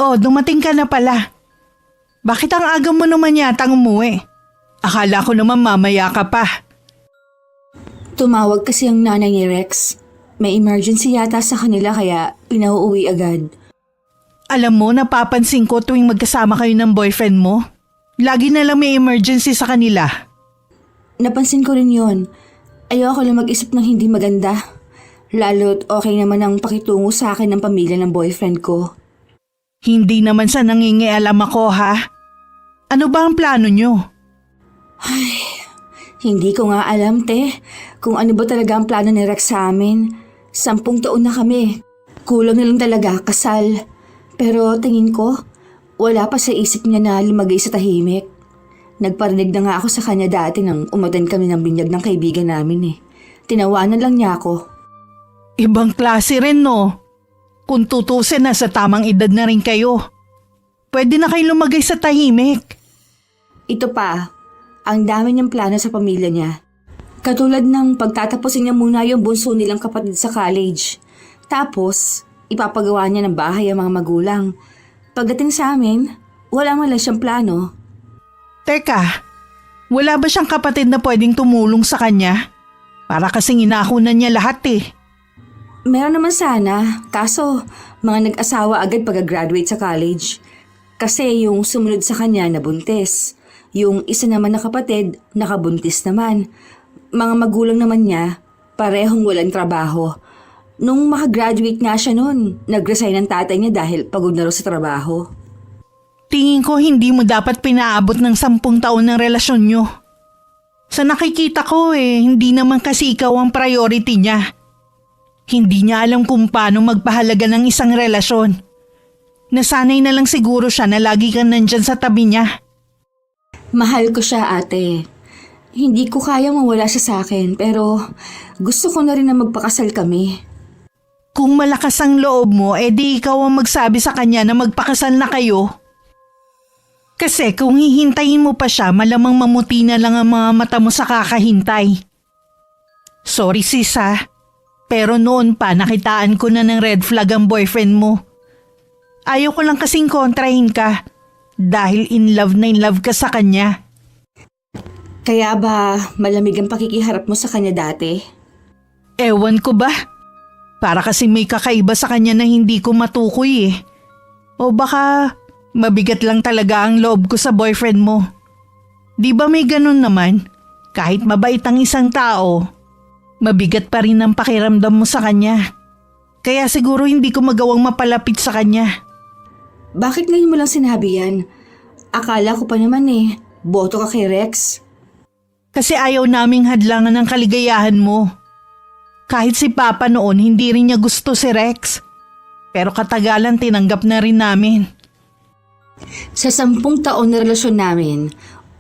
Oh, dumating ka na pala. Bakit ang aga mo naman yatang umuwi? Akala ko naman mamaya ka pa. Tumawag kasi ang nanay ni Rex. May emergency yata sa kanila kaya pinauuwi agad. Alam mo, napapansin ko tuwing magkasama kayo ng boyfriend mo. Lagi na lang may emergency sa kanila. Napansin ko rin yon. Ayoko lang mag-isip ng hindi maganda. Lalo't okay naman ang pakitungo sa akin ng pamilya ng boyfriend ko. Hindi naman sa nangingialam ako, ha? Ano ba ang plano nyo? Hindi ko nga alam, te, kung ano ba talaga ang plano ni Rex sa amin. 10 taon na kami. Kulang na lang talaga, kasal. Pero tingin ko, wala pa sa isip niya na lumagay sa tahimik. Nagparinig na nga ako sa kanya dati nang umaten kami ng binyag ng kaibigan namin eh. Tinawanan lang niya ako. Ibang klase rin, no? Kung tutusin, nasa tamang edad na rin kayo. Pwede na kayo lumagay sa tahimik. Ito pa, ang dami niyang plano sa pamilya niya. Katulad ng pagtatapusin niya muna yung bunso nilang kapatid sa college. Tapos, ipapagawa niya ng bahay ang mga magulang. Pagdating sa amin, wala man lang siyang plano. Teka, wala ba siyang kapatid na pwedeng tumulong sa kanya? Para kasing inakunan niya lahat eh. Meron naman sana, kaso mga nag-asawa agad pag-graduate sa college. Kasi yung sumunod sa kanya nabuntis. Yung isa naman na kapatid, nakabuntis naman. Mga magulang naman niya, parehong walang trabaho. Nung makagraduate nga siya noon, nag-resign ang tatay niya dahil pagod na raw sa trabaho. Tingin ko hindi mo dapat pinaabot ng 10 taon ng relasyon nyo. Sa nakikita ko hindi naman kasi ikaw ang priority niya. Hindi niya alam kung paano magpahalaga ng isang relasyon. Nasanay na lang siguro siya na lagi kang nandyan sa tabi niya. Mahal ko siya, ate. Hindi ko kaya mawala siya sa akin, pero gusto ko na rin na magpakasal kami. Kung malakas ang loob mo, di ikaw ang magsabi sa kanya na magpakasal na kayo. Kasi kung hihintayin mo pa siya, malamang mamuti na lang ang mga mata mo sa kakahintay. Sorry sis ha. Pero noon pa nakitaan ko na ng red flag ang boyfriend mo. Ayaw ko lang kasing kontrahin ka dahil in love ka sa kanya. Kaya ba malamig ang pakikiharap mo sa kanya dati? Ewan ko ba? Para kasi may kakaiba sa kanya na hindi ko matukoy eh. O baka mabigat lang talaga ang loob ko sa boyfriend mo. Di ba may ganun naman? Kahit mabait ang isang tao, mabigat pa rin ang pakiramdam mo sa kanya. Kaya siguro hindi ko magawang mapalapit sa kanya. Bakit ngayon mo lang sinabi yan? Akala ko pa naman boto ka kay Rex. Kasi ayaw naming hadlangan ng kaligayahan mo. Kahit si Papa noon hindi rin niya gusto si Rex. Pero katagalan tinanggap na rin namin. Sa 10 taon na relasyon namin,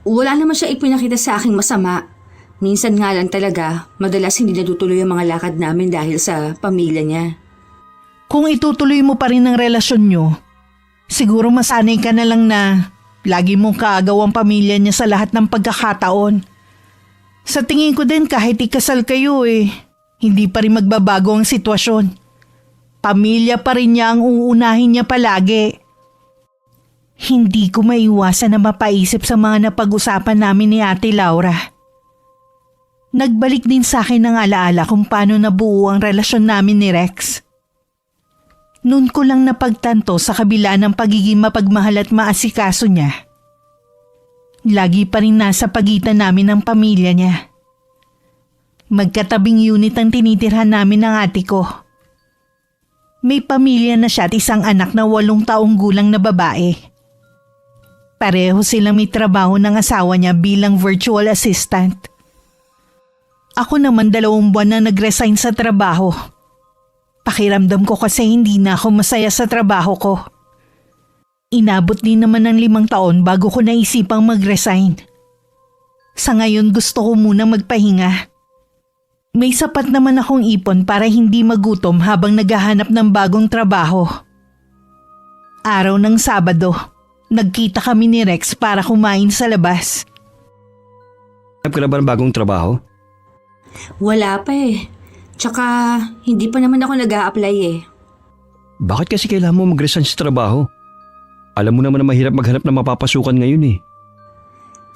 wala naman siya ipinakita sa aking masama. Minsan nga lang talaga, madalas hindi natutuloy ang mga lakad namin dahil sa pamilya niya. Kung itutuloy mo pa rin ang relasyon nyo, siguro masanay ka na lang na lagi mong kaagaw ang pamilya niya sa lahat ng pagkakataon. Sa tingin ko din kahit ikasal kayo hindi pa rin magbabago ang sitwasyon. Pamilya pa rin niya ang uunahin niya palagi. Hindi ko maiwasan na mapaisip sa mga napag-usapan namin ni Ate Laura. Nagbalik din sa akin ng alaala kung paano nabuo ang relasyon namin ni Rex. Noon ko lang napagtanto sa kabila ng pagiging mapagmahal at maasikaso niya. Lagi pa rin nasa pagitan namin ng pamilya niya. Magkatabing unit ang tinitirhan namin ng ate ko. May pamilya na siya at isang anak na 8 taong gulang na babae. Pareho silang may trabaho ng asawa niya bilang virtual assistant. Ako naman 2 buwan na nag-resign sa trabaho. Pakiramdam ko kasi hindi na ako masaya sa trabaho ko. Inabot din naman ng 5 taon bago ko naisipang mag-resign. Sa ngayon gusto ko munang magpahinga. May sapat naman akong ipon para hindi magutom habang naghahanap ng bagong trabaho. Araw ng Sabado, nagkita kami ni Rex para kumain sa labas. Hanap ka na ba ng bagong trabaho? Wala pa Tsaka hindi pa naman ako nag-a-apply Bakit kasi kailangan mo mag-resign sa trabaho? Alam mo naman na mahirap maghanap ng mapapasukan ngayon eh.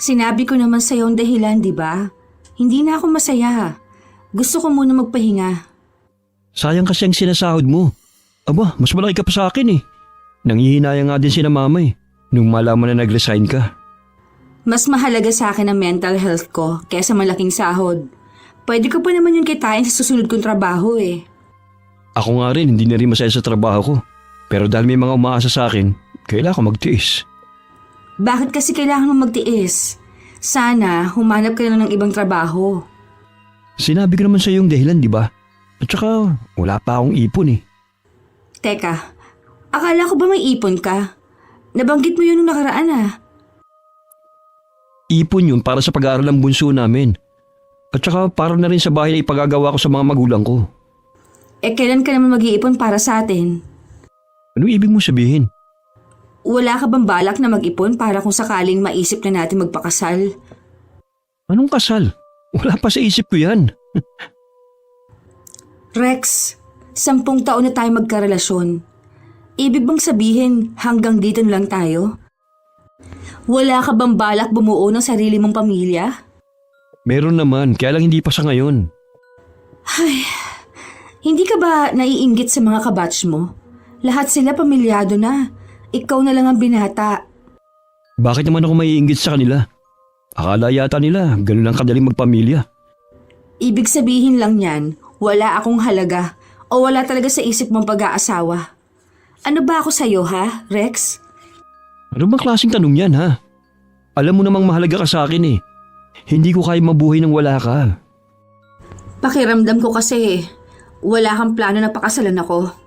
Sinabi ko naman sa'yo ang dahilan, di ba? Hindi na ako masaya. Gusto ko muna magpahinga. Sayang kasi ang sinasahod mo. Aba, mas malaki ka pa sa akin eh. Nanghihinayang nga din si na mama eh, nung malaman na nag-resign ka. Mas mahalaga sa akin ang mental health ko kaysa malaking sahod. Pwede ko pa naman yung kitain sa susunod kong trabaho eh. Ako nga rin, hindi na rin masaya sa trabaho ko. Pero dahil may mga umaasa sa akin, kailangan ko magtiis. Bakit kasi kailangan mo magtiis? Sana humanap ka na ng ibang trabaho. Sinabi ko naman sa iyo yung dahilan, di ba? At saka, wala pa akong ipon eh. Teka, akala ko ba may ipon ka? Nabanggit mo yun nung nakaraan ah. Ipon yun para sa pag-aaral ng bunso namin. At saka para na rin sa bahay na ipagagawa ko sa mga magulang ko. Eh kailan ka naman mag-iipon para sa atin? Anong ibig mo sabihin? Wala ka bang balak na mag-ipon para kung sakaling maisip na natin magpakasal? Anong kasal? Wala pa sa isip ko yan. Rex, 10 taon na tayo magkarelasyon. Ibig bang sabihin hanggang dito na lang tayo? Wala ka bang balak bumuo ng sarili mong pamilya? Meron naman, kaya lang hindi pa sa ngayon. Hindi ka ba naiinggit sa mga kabatch mo? Lahat sila pamilyado na. Ikaw na lang ang binata. Bakit naman ako maiinggit sa kanila? Akala yata nila, ganun lang kadaling magpamilya. Ibig sabihin lang yan, wala akong halaga o wala talaga sa isip mong pag-aasawa. Ano ba ako sa'yo ha, Rex? Ano bang klaseng tanong yan ha? Alam mo namang mahalaga ka sa akin eh. Hindi ko kaya mabuhay nang wala ka. Pakiramdam ko kasi wala kang plano na pakasalan ako.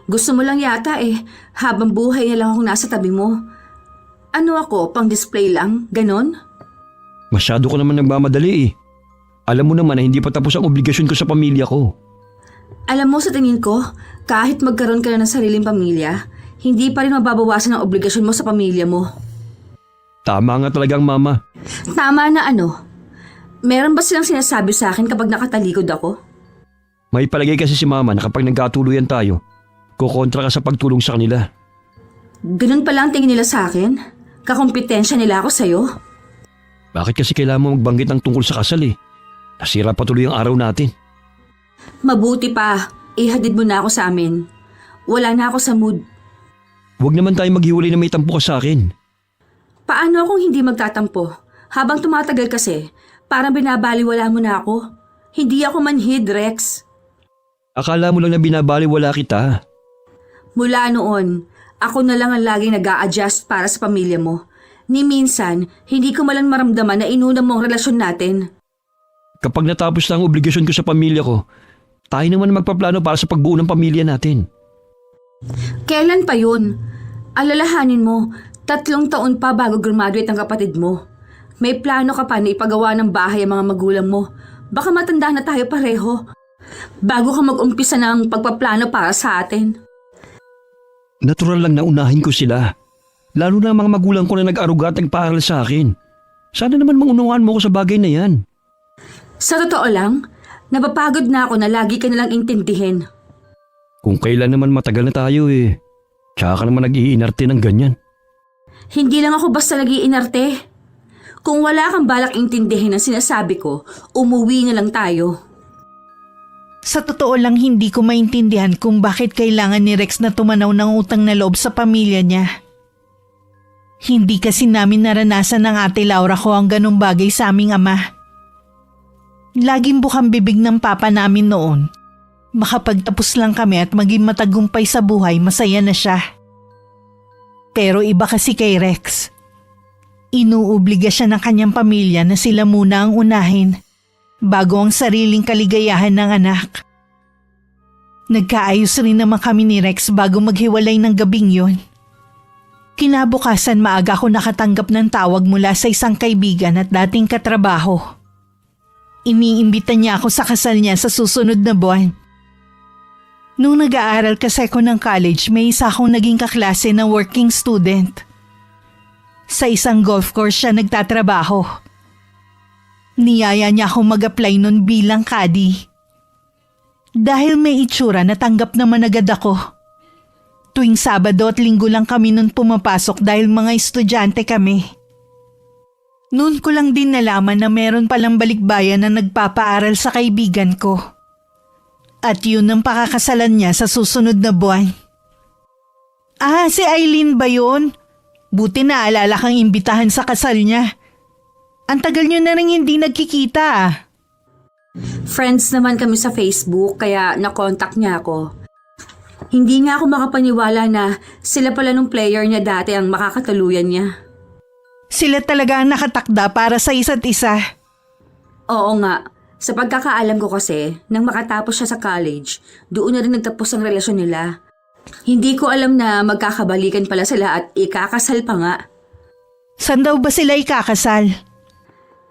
Gusto mo lang yata eh, habang buhay na lang akong nasa tabi mo. Ano ako, pang display lang? Ganon? Masyado ko naman nagmamadali eh. Alam mo naman na hindi pa tapos ang obligasyon ko sa pamilya ko. Alam mo sa tingin ko, kahit magkaroon ka na ng sariling pamilya, hindi pa rin mababawasan ang obligasyon mo sa pamilya mo. Tama nga talagang mama. Tama na ano? Meron ba silang sinasabi sa akin kapag nakatalikod ako? May palagay kasi si mama na kapag nagkatuluyan tayo, kukontra ka sa pagtulong sa kanila. Ganun pala ang tingin nila sa akin? Kakompetensya nila ako sa'yo? Bakit kasi kailangan mo magbanggit ng tungkol sa kasal eh? Nasira pa tuloy ang araw natin. Mabuti pa, ihatid mo na ako sa amin. Wala na ako sa mood. Huwag naman tayo maghiwalay na may tampo ka sa akin. Paano akong hindi magtatampo? Habang tumatagal kasi, parang binabaliwala mo na ako. Hindi ako manhid, Rex. Akala mo lang na binabaliwala kita. Mula noon, ako na lang ang laging nag-a-adjust para sa pamilya mo. Ni minsan, hindi ko malang maramdaman na inuna mo ang relasyon natin. Kapag natapos na ang obligasyon ko sa pamilya ko, tayo naman magpaplano para sa pagbuo ng pamilya natin. Kailan pa yun? Alalahanin mo, 3 taon pa bago graduate ang kapatid mo. May plano ka pa na ipagawa ng bahay ang mga magulang mo. Baka matanda na tayo pareho. Bago ka mag-umpisa ng pagpaplano para sa atin. Natural lang na unahin ko sila. Lalo na ang mga magulang ko na nag-aruga at nagpaaral sa akin. Sana naman maunawaan mo ko sa bagay na yan. Sa totoo lang, napapagod na ako na lagi ka nalang intindihin. Kung kailan naman matagal na tayo eh. Tsaka ka naman nag-iinarte ng ganyan. Hindi lang ako basta nag-iinarte. Kung wala kang balak intindihin ang sinasabi ko, umuwi na lang tayo. Sa totoo lang hindi ko maintindihan kung bakit kailangan ni Rex na tumanaw ng utang na loob sa pamilya niya. Hindi kasi namin naranasan ng ate Laura ko ang ganong bagay sa aming ama. Laging bukang bibig ng papa namin noon. Makapagtapos lang kami at maging matagumpay sa buhay, masaya na siya. Pero iba kasi kay Rex. Inuobliga siya ng kanyang pamilya na sila muna ang unahin bago ang sariling kaligayahan ng anak. Nagkaayos rin naman kami ni Rex bago maghiwalay ng gabing yon. Kinabukasan maaga ko nakatanggap ng tawag mula sa isang kaibigan at dating katrabaho. Iniimbita niya ako sa kasal niya sa susunod na buwan. Nung nag-aaral kasi ako ng college, may isa akong naging kaklase na working student. Sa isang golf course siya nagtatrabaho. Niyaya niya akong mag-apply nun bilang caddy. Dahil may itsura, natanggap naman agad ako. Tuwing Sabado at Linggo lang kami nun pumapasok dahil mga estudyante kami. Noon ko lang din nalaman na meron palang balikbayan na nagpapaaral sa kaibigan ko. At yun ang pakakasalan niya sa susunod na buwan. Ah, si Eileen ba yun? Buti naalala kang imbitahan sa kasal niya. Ang tagal niyo na rin hindi nagkikita ah. Friends naman kami sa Facebook kaya nakontak niya ako. Hindi nga ako makapaniwala na sila pala nung player niya dati ang makakatuluyan niya. Sila talaga ang nakatakda para sa isa't isa. Oo nga. Sa pagkakaalam ko kasi, nang makatapos siya sa college, doon na rin nagtapos ang relasyon nila. Hindi ko alam na magkakabalikan pala sila at ikakasal pa nga. Saan daw ba sila ikakasal?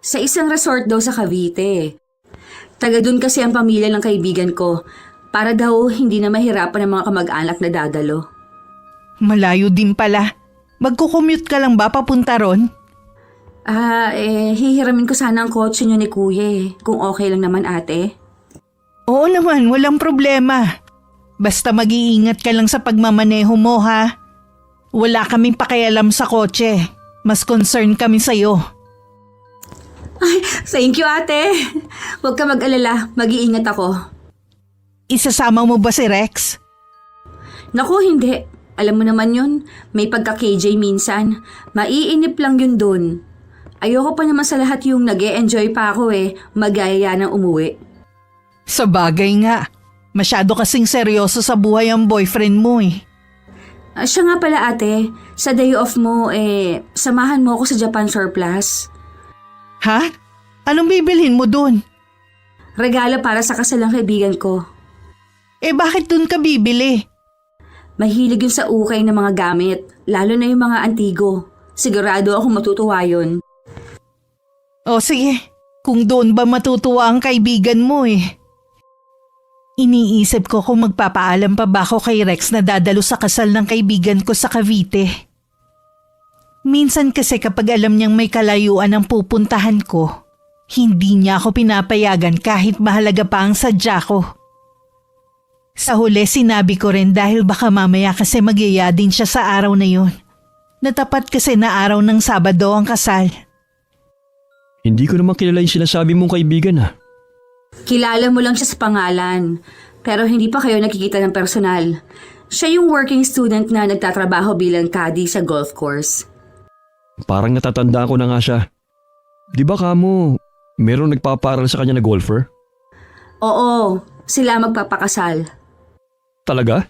Sa isang resort daw sa Cavite. Taga dun kasi ang pamilya ng kaibigan ko para daw hindi na mahirapan ang mga kamag-anak na dadalo. Malayo din pala. Magkukommute ka lang ba papunta ron? Hihiramin ko sana ang kotse niyo ni Kuya kung okay lang naman ate. Oo naman, walang problema. Basta mag-iingat ka lang sa pagmamaneho mo ha. Wala kaming pakialam sa kotse. Mas concerned kami sa'yo. Ay, thank you ate. Huwag ka mag-alala, mag-iingat ako. Isasama mo ba si Rex? Naku, hindi. Alam mo naman yun, may pagka-KJ minsan. Maiinip lang yun dun. Ayoko pa naman sa lahat yung nag-e-enjoy pa ako magaya ng umuwi. Sa bagay nga. Masyado kasing seryoso sa buhay ang boyfriend mo Siya nga pala ate, sa day off mo samahan mo ako sa Japan Surplus. Ha? Anong bibilhin mo dun? Regalo para sa kasalang kaibigan ko. Bakit dun ka bibili? Mahilig yun sa ukay ng mga gamit, lalo na yung mga antigo. Sigurado ako matutuwa yun. O sige, kung doon ba matutuwa ang kaibigan mo Iniisip ko kung magpapaalam pa ba ako kay Rex na dadalo sa kasal ng kaibigan ko sa Cavite. Minsan kasi kapag alam niyang may kalayuan ang pupuntahan ko, hindi niya ako pinapayagan kahit mahalaga pa ang sadya ko. Sa huli sinabi ko rin dahil baka mamaya kasi magyaya din siya sa araw na yun. Natapat kasi na araw ng Sabado ang kasal. Hindi ko naman kilala yung sinasabi mong kaibigan Kilala mo lang siya sa pangalan, pero hindi pa kayo nakikita ng personal. Siya yung working student na nagtatrabaho bilang caddy sa golf course. Parang natatandaan ko na nga siya. Di ba kamo, merong nagpaparal sa kanya na golfer? Oo, sila magpapakasal. Talaga?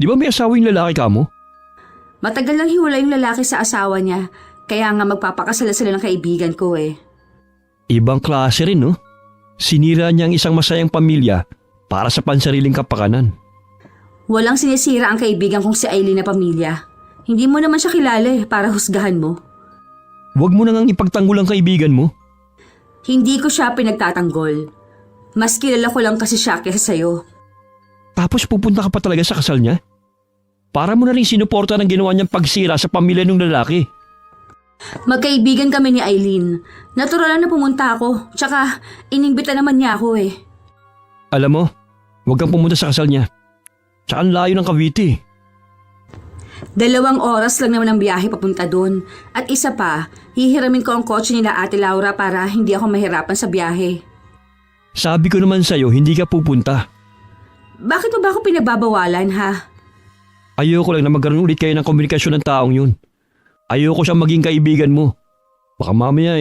Di ba may asawa yung lalaki kamo? Matagal lang hiwalay yung lalaki sa asawa niya, kaya nga magpapakasal sila ng kaibigan ko Ibang klase rin no? Sinira niya ang isang masayang pamilya para sa pansariling kapakanan. Walang sinisira ang kaibigan kong si Eileen na pamilya. Hindi mo naman siya kilala para husgahan mo. Huwag mo nang ipagtanggol ang kaibigan mo. Hindi ko siya pinagtatanggol. Mas kilala ko lang kasi siya kaysa sa'yo. Tapos pupunta ka pa talaga sa kasal niya? Para mo na rin sinuporta ng ginawa niyang pagsira sa pamilya ng lalaki. Magkaibigan kami ni Eileen. Natural lang na pumunta ako. Tsaka, inimbita naman niya ako Alam mo, huwag kang pumunta sa kasal niya. Tsaka ang layo ng Cavite. 2 oras lang naman ang biyahe papunta doon. At isa pa, hihiramin ko ang kotse nila Ate Laura para hindi ako mahirapan sa biyahe. Sabi ko naman sa'yo, hindi ka pupunta. Bakit mo ba ako pinagbabawalan ha? Ayoko lang na magkaroon ulit kayo ng komunikasyon ng taong yun. Ayoko siyang maging kaibigan mo. Baka mamaya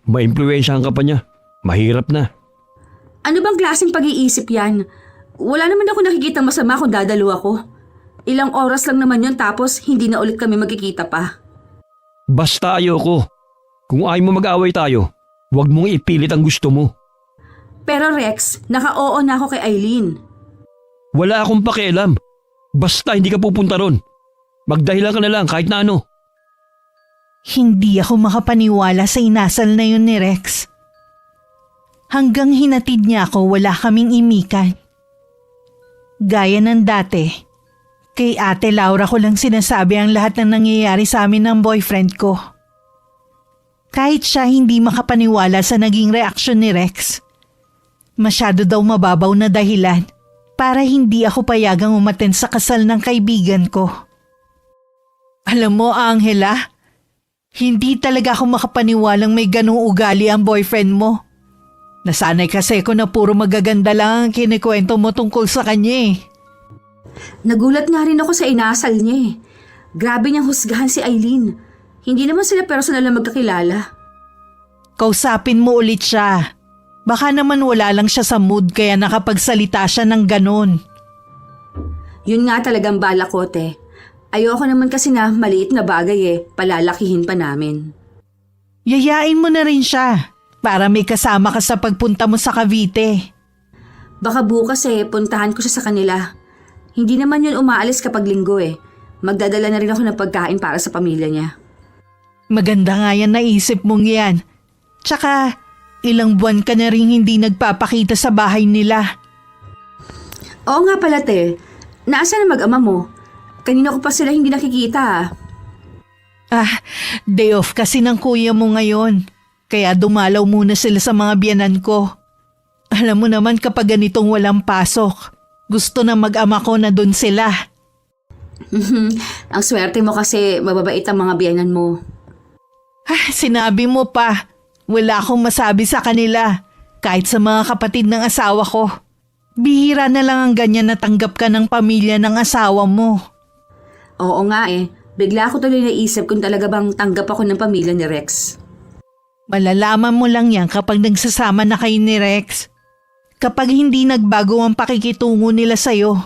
maimpluwensyahan ka pa niya. Mahirap na. Ano bang klaseng pag-iisip yan? Wala naman ako nakikita masama kung dadalo ako. Ilang oras lang naman yun tapos hindi na ulit kami magkikita pa. Basta ayoko. Kung ayaw mo mag-away tayo, huwag mong ipilit ang gusto mo. Pero Rex, naka-oo na ako kay Eileen. Wala akong pakialam. Basta hindi ka pupunta ron. Magdahilan ka na lang kahit na ano. Hindi ako makapaniwala sa inasal na yun ni Rex. Hanggang hinatid niya ako wala kaming imikan. Gaya ng dati, kay Ate Laura ko lang sinasabi ang lahat ng nangyayari sa amin ng boyfriend ko. Kahit siya hindi makapaniwala sa naging reaksyon ni Rex. Masyado daw mababaw na dahilan para hindi ako payagang umattend sa kasal ng kaibigan ko. Alam mo, Angela, hindi talaga ako makapaniwalang may ganong ugali ang boyfriend mo. Nasanay kasi ko na puro magaganda lang ang kinikwento mo tungkol sa kanya eh. Nagulat nga rin ako sa inasal niya eh. Grabe niyang husgahan si Eileen. Hindi naman sila personal na magkakilala. Kausapin mo ulit siya. Baka naman wala lang siya sa mood kaya nakapagsalita siya ng ganon. Yun nga talagang bala ko, te. Ayoko naman kasi na maliit na bagay eh, palalakihin pa namin. Yayain mo na rin siya para may kasama ka sa pagpunta mo sa Cavite. Baka bukas eh, puntahan ko siya sa kanila. Hindi naman yun umaalis kapag linggo eh. Magdadala na rin ako ng pagkain para sa pamilya niya. Maganda nga yan naisip mong yan. Tsaka, ilang buwan ka na rin hindi nagpapakita sa bahay nila. Oo nga pala, te. Nasaan na mag-ama mo? Kanina ko pa sila hindi nakikita. Day off kasi ng kuya mo ngayon. Kaya dumalaw muna sila sa mga biyanan ko. Alam mo naman kapag ganitong walang pasok, gusto na mag-ama ko na dun sila. Ang swerte mo kasi mababait ang mga biyanan mo. Sinabi mo pa, wala akong masabi sa kanila. Kahit sa mga kapatid ng asawa ko. Bihira na lang ang ganyan na tanggap ka ng pamilya ng asawa mo. Oo nga eh. Bigla ako tuloy naisip kung talaga bang tanggap ako ng pamilya ni Rex. Malalaman mo lang yan kapag nagsasama na kayo ni Rex. Kapag hindi nagbago ang pakikitungo nila sa'yo.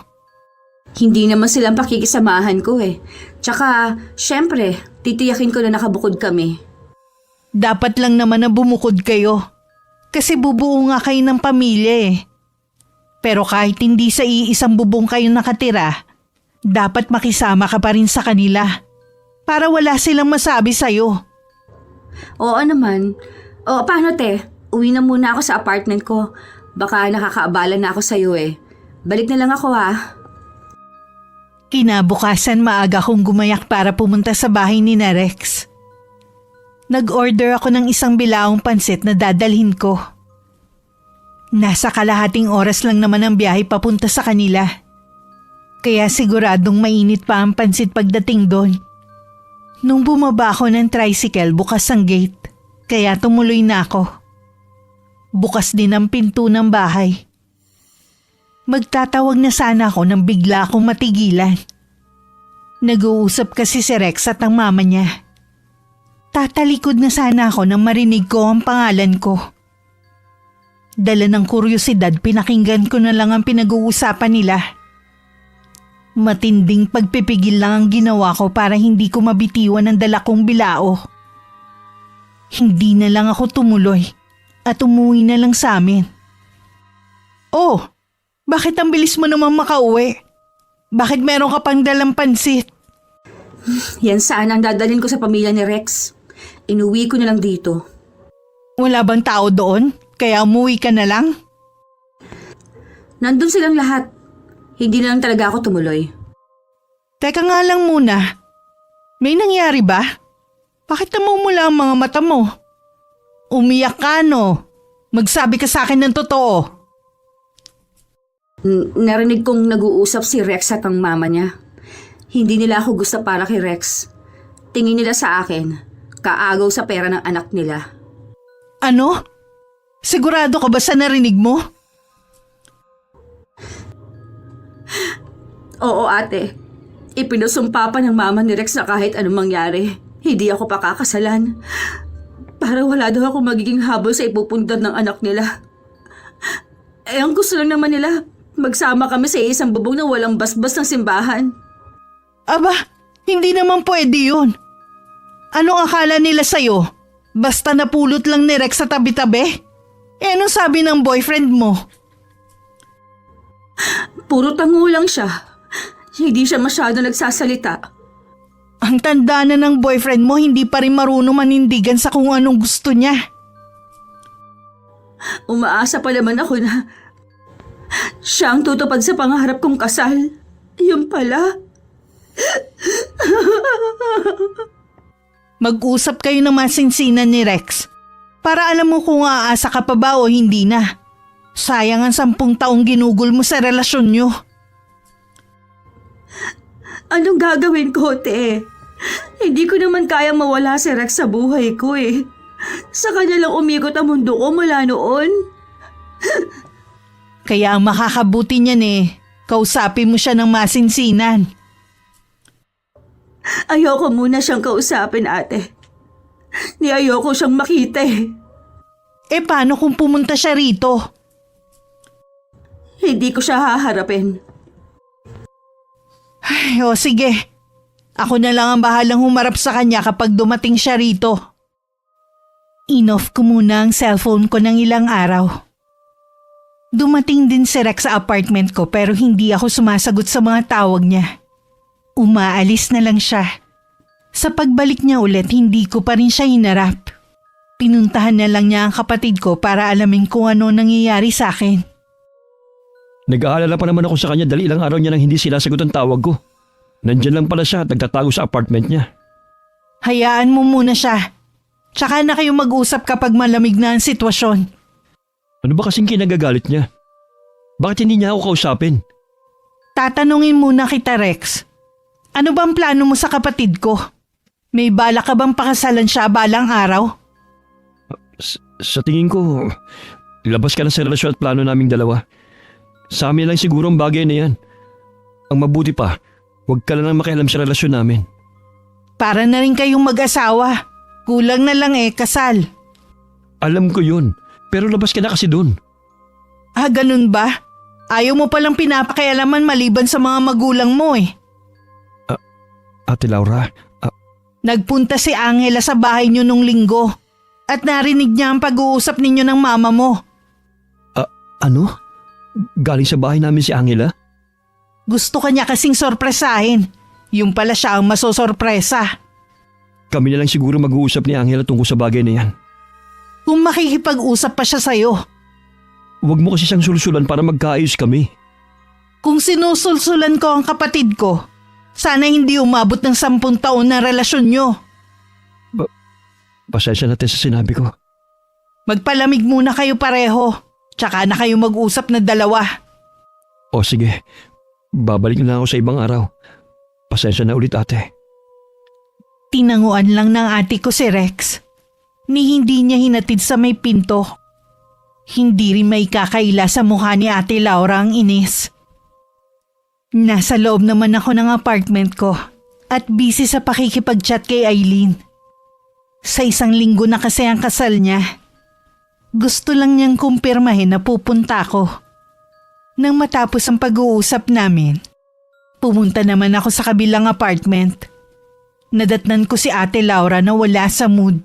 Hindi naman silang pakikisamahan ko eh. Tsaka, syempre, titiyakin ko na nakabukod kami. Dapat lang naman na bumukod kayo. Kasi bubuo nga kayo ng pamilya eh. Pero kahit hindi sa iisang bubong kayo nakatira, dapat makisama ka pa rin sa kanila. Para wala silang masabi sa'yo. Oo naman. O paano te? Uwi na muna ako sa apartment ko. Baka nakakaabala na ako sa'yo eh. Balik na lang ako ha. Kinabukasan maaga kong gumayak para pumunta sa bahay ni na Rex. Nag-order ako ng isang bilaong pansit na dadalhin ko. Nasa kalahating oras lang naman ang biyahe papunta sa kanila. Kaya siguradong mainit pa ang pansit pagdating doon. Nung bumaba ako ng tricycle, bukas ang gate. Kaya tumuloy na ako. Bukas din ang pinto ng bahay. Magtatawag na sana ako nang bigla akong matigilan. Nag-uusap kasi si Rex at ang mama niya. Tatalikod na sana ako nang marinig ko ang pangalan ko. Dala ng kuryosidad, pinakinggan ko na lang ang pinag-uusapan nila. Matinding pagpipigil lang ang ginawa ko para hindi ko mabitiwan ang dala kong bilao. Hindi na lang ako tumuloy at umuwi na lang sa amin. Oh, bakit ang bilis mo naman makauwi? Bakit meron ka pang dalang pansit? Yan sana ang dadalhin ko sa pamilya ni Rex. Inuwi ko na lang dito. Wala bang tao doon? Kaya umuwi ka na lang? Nandun silang lahat. Hindi na lang talaga ako tumuloy. Teka nga lang muna. May nangyari ba? Bakit namumula ang mga mata mo? Umiyak ka no? Magsabi ka sa akin ng totoo. Narinig kong nag-uusap si Rex at ang mama niya. Hindi nila ako gusto para kay Rex. Tingin nila sa akin, kaagaw sa pera ng anak nila. Ano? Sigurado ka ba sa narinig mo? Oo ate, ipinusumpa pa ng mama ni Rex na kahit anong mangyari, hindi ako pakakasalan. Para wala daw ako magiging habol sa ipupundad ng anak nila. Ang gusto lang naman nila, magsama kami sa isang bubong na walang basbas ng simbahan. Aba, hindi naman pwede yun. Anong akala nila sa'yo? Basta napulot lang ni Rex sa tabi-tabi? Anong sabi ng boyfriend mo? Puro tango lang siya. Hindi siya masyado nagsasalita. Ang tanda na ng boyfriend mo, hindi pa rin marunong manindigan sa kung anong gusto niya. Umaasa pa naman ako na siya ang tutupad sa pangarap kong kasal. Yun pala. Mag-usap kayo ng masinsinan ni Rex para alam mo kung aasa ka pa ba o hindi na. Sayang ang 10 taong ginugol mo sa relasyon nyo. Anong gagawin ko, te? Hindi ko naman kaya mawala si Rex sa buhay ko eh. Sa kanya lang umikot ang mundo ko mula noon. Kaya ang makakabuti niyan kausapin mo siya ng masinsinan. Ayoko muna siyang kausapin, ate. Ayoko siyang makita eh. Paano kung pumunta siya rito? Hindi ko siya haharapin. Ay, sige. Ako na lang ang bahalang humarap sa kanya kapag dumating siya rito. Inoff ko muna ang cellphone ko ng ilang araw. Dumating din si Rex sa apartment ko pero hindi ako sumasagot sa mga tawag niya. Umaalis na lang siya. Sa pagbalik niya ulit, hindi ko pa rin siya hinarap. Pinuntahan na lang niya ang kapatid ko para alamin kung ano nangyayari sa akin. Nag-aalala pa naman ako sa kanya dahil ilang araw niya nang hindi sinasagot ang tawag ko. Nandyan lang pala siya at nagtatago sa apartment niya. Hayaan mo muna siya. Tsaka na kayo mag-usap kapag malamig na ang sitwasyon. Ano ba kasing kinagagalit niya? Bakit hindi niya ako kausapin? Tatanungin muna kita, Rex. Ano bang plano mo sa kapatid ko? May bala ka bang pakasalan siya balang araw? Sa tingin ko, labas ka na sa relasyon at plano naming dalawa. Sa amin lang siguro ang bagay na yan. Ang mabuti pa, huwag ka lang makialam sa relasyon namin. Para na rin kayong mag-asawa. Kulang na lang kasal. Alam ko yun, pero labas ka na kasi dun. Ganun ba? Ayaw mo palang pinapakialaman maliban sa mga magulang mo Ate Laura, Nagpunta si Angela sa bahay niyo nung linggo at narinig niya ang pag-uusap ninyo ng mama mo. ano? Galing sa bahay namin si Angela? Gusto ka niya kasing sorpresahin. Yung pala siya ang masosorpresa. Kami na lang siguro mag-uusap ni Angela tungkol sa bagay na yan. Kung makikipag-usap pa siya sa'yo. Huwag mo kasi siyang sulsulan para magkaayos kami. Kung sinusulsulan ko ang kapatid ko, sana hindi umabot ng 10 taon na relasyon nyo. Pasensya natin sa sinabi ko. Magpalamig muna kayo pareho. Tsaka na kayo mag-usap na dalawa. O sige, babalik na ako sa ibang araw. Pasensya na ulit ate. Tinanguan lang ng ate ko si Rex. Ni hindi niya hinatid sa may pinto. Hindi rin may kakaila sa mukha ni Ate Laura ang inis. Nasa loob naman ako ng apartment ko at busy sa pakikipag-chat kay Eileen. Sa 1 linggo na kasi ang kasal niya. Gusto lang niyang kumpirmahin na pupunta ako. Nang matapos ang pag-uusap namin, pumunta naman ako sa kabilang apartment. Nadatnan ko si Ate Laura na wala sa mood.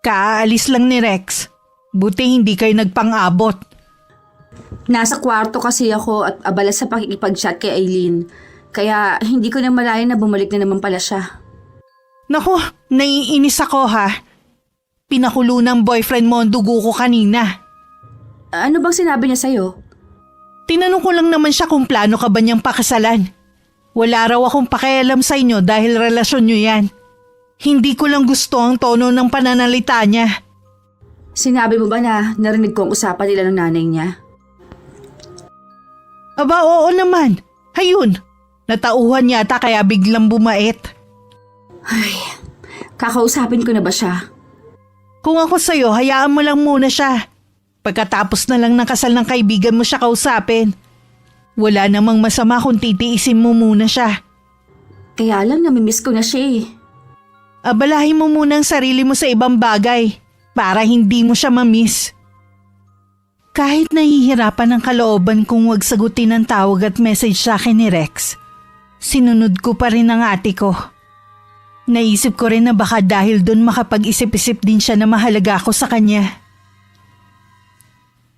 Kaalis lang ni Rex. Buti hindi kayo nagpang-abot. Nasa kwarto kasi ako at abala sa pakikipag-chat kay Eileen. Kaya hindi ko na malayan na bumalik na naman pala siya. Naku, naiinis ako ha. Pinakulo ng boyfriend mo ang dugo ko kanina. Ano bang sinabi niya sa'yo? Tinanong ko lang naman siya kung plano ka ba niyang pakasalan. Wala raw akong pakialam sa inyo dahil relasyon niyo yan. Hindi ko lang gusto ang tono ng pananalita niya. Sinabi mo ba na narinig ko ang usapan nila ng nanay niya? Aba, oo naman. Hayun, natauhan yata kaya biglang bumait. Ay, kakausapin ko na ba siya? Kung ako sa'yo, hayaan mo lang muna siya. Pagkatapos na lang ng kasal ng kaibigan mo siya kausapin. Wala namang masama kung titiisin mo muna siya. Kaya lang namimiss ko na siya eh. Abalahin mo muna ang sarili mo sa ibang bagay para hindi mo siya mamiss. Kahit nahihirapan ang kalooban kung wag sagutin ang tawag at message sa akin ni Rex, sinunod ko pa rin ang ate ko. Naisip ko rin na baka dahil doon makapag-isip-isip din siya na mahalaga ako sa kanya.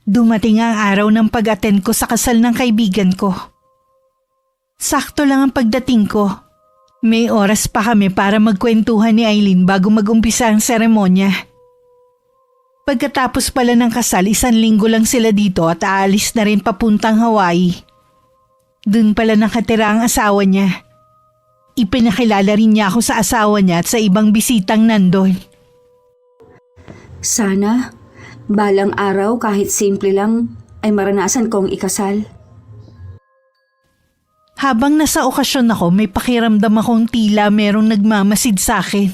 Dumating ang araw ng pag-attend ko sa kasal ng kaibigan ko. Sakto lang ang pagdating ko. May oras pa kami para magkwentuhan ni Eileen bago mag-umpisa ang seremonya. Pagkatapos pala ng kasal, 1 linggo lang sila dito at aalis na rin papuntang Hawaii. Doon pala nakatira ang asawa niya. Ipinakilala rin niya ako sa asawa niya at sa ibang bisitang nandun. Sana, Balang araw kahit simple lang ay maranasan kong ikasal. Habang nasa okasyon ako, may pakiramdam akong tila merong nagmamasid sa akin.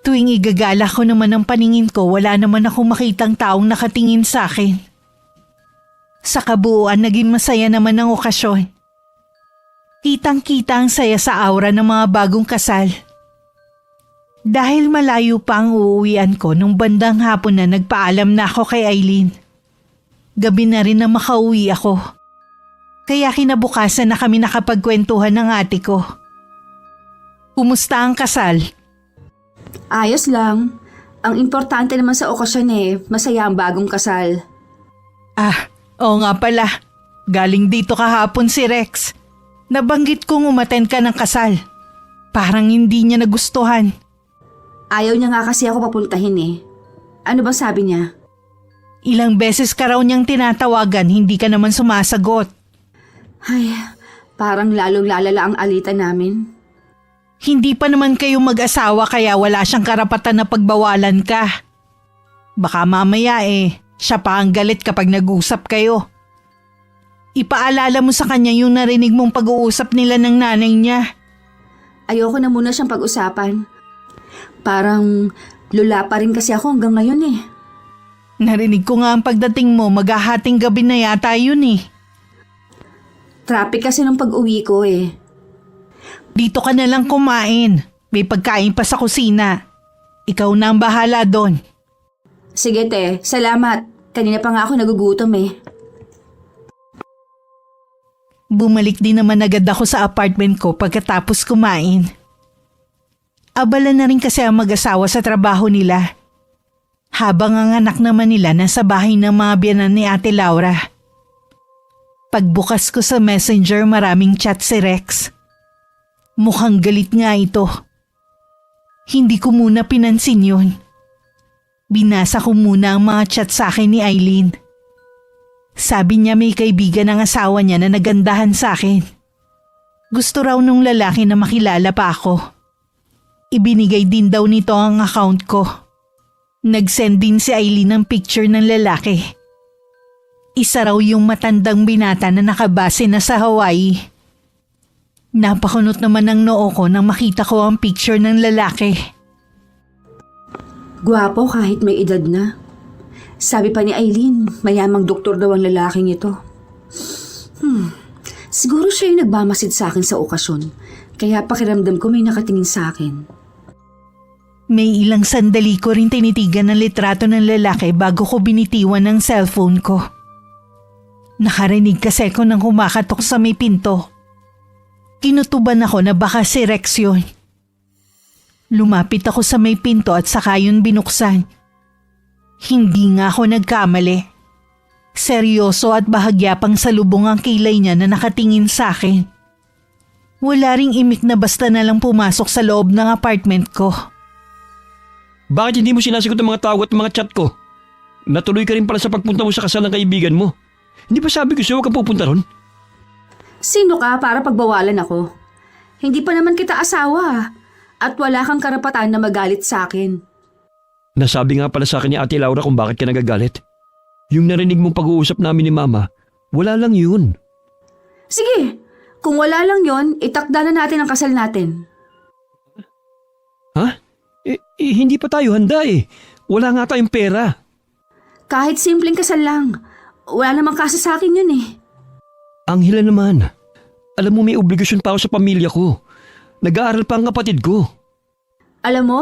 Tuwing igagala ko naman ang paningin ko, wala naman akong makitang taong nakatingin sa akin. Sa kabuuan, naging masaya naman ang okasyon. Kitang-kita ang saya sa aura ng mga bagong kasal. Dahil malayo pa ang uuwian ko, nung bandang hapon na nagpaalam na ako kay Eileen. Gabi na rin na makauwi ako. Kaya kinabukasan na kami nakapagkwentuhan ng ate ko. Kumusta ang kasal? Ayos lang. Ang importante naman sa okasyon masaya ang bagong kasal. Oo nga pala. Galing dito kahapon si Rex. Nabanggit kong umattend ka ng kasal. Parang hindi niya nagustuhan. Ayaw niya nga kasi ako papuntahin. Ano ba sabi niya? Ilang beses ka raw niyang tinatawagan, hindi ka naman sumasagot. Ay, parang lalong lalala ang alitan namin. Hindi pa naman kayo mag-asawa kaya wala siyang karapatan na pagbawalan ka. Baka mamaya siya pa ang galit kapag nag-uusap kayo. Ipaalala mo sa kanya yung narinig mong pag-uusap nila ng nanay niya. Ayoko na muna siyang pag-usapan. Parang lula pa rin kasi ako hanggang ngayon Narinig ko nga ang pagdating mo, maghahating gabi na yata yun Traffic kasi nung pag-uwi ko Dito ka na lang kumain. May pagkain pa sa kusina. Ikaw na ang bahala doon. Sige te, salamat. Kanina pa nga ako nagugutom Bumalik din naman agad ako sa apartment ko pagkatapos kumain. Abala na rin kasi ang mag-asawa sa trabaho nila. Habang ang anak naman nila nasa bahay ng mga biyanan ni Ate Laura. Pagbukas ko sa messenger, maraming chat si Rex. Mukhang galit nga ito. Hindi ko muna pinansin yun. Binasa ko muna ang mga chat sa akin ni Eileen. Sabi niya may kaibigan ng asawa niya na nagandahan sa akin. Gusto raw nung lalaki na makilala pa ako. Ibinigay din daw nito ang account ko. Nag-send din si Eileen ng picture ng lalaki. Isa raw yung matandang binata na nakabase na sa Hawaii. Napakunot naman ang noo ko nang makita ko ang picture ng lalaki. Gwapo kahit may edad na. Sabi pa ni Eileen, mayamang doktor daw ang lalaking ito. Siguro siya yung nagmamasid sa akin sa okasyon. Kaya pakiramdam ko may nakatingin sa akin. May ilang sandali ko rin tinitigan ng litrato ng lalaki bago ko binitiwan ng cellphone ko. Nakarinig kasi ko nang humakatok sa may pinto. Kinutuban ako na baka si Rex yun. Lumapit ako sa may pinto at saka yun binuksan. Hindi nga ako nagkamali. Seryoso at bahagya pang salubong ang kilay niya na nakatingin sa akin. Wala ring imik na basta na lang pumasok sa loob ng apartment ko. Bakit hindi mo sinasagot ang mga tawag at mga chat ko? Natuloy ka rin pala sa pagpunta mo sa kasal ng kaibigan mo. Hindi ba sabi ko sa'yo huwag kang pupunta ron? Sino ka para pagbawalan ako? Hindi pa naman kita asawa at wala kang karapatan na magalit sa akin. Nasabi nga pala sa akin ni Ate Laura kung bakit ka nagagalit. Yung narinig mong pag-uusap namin ni Mama, wala lang yun. Sige, kung wala lang yon, itakda na natin ang kasal natin. Ha? Hindi pa tayo handa Wala nga tayong pera. Kahit simpleng kasal lang, wala namang kaso sa akin yun Anghela naman. Alam mo may obligasyon pa ako sa pamilya ko. Nag-aaral pa ang kapatid ko. Alam mo,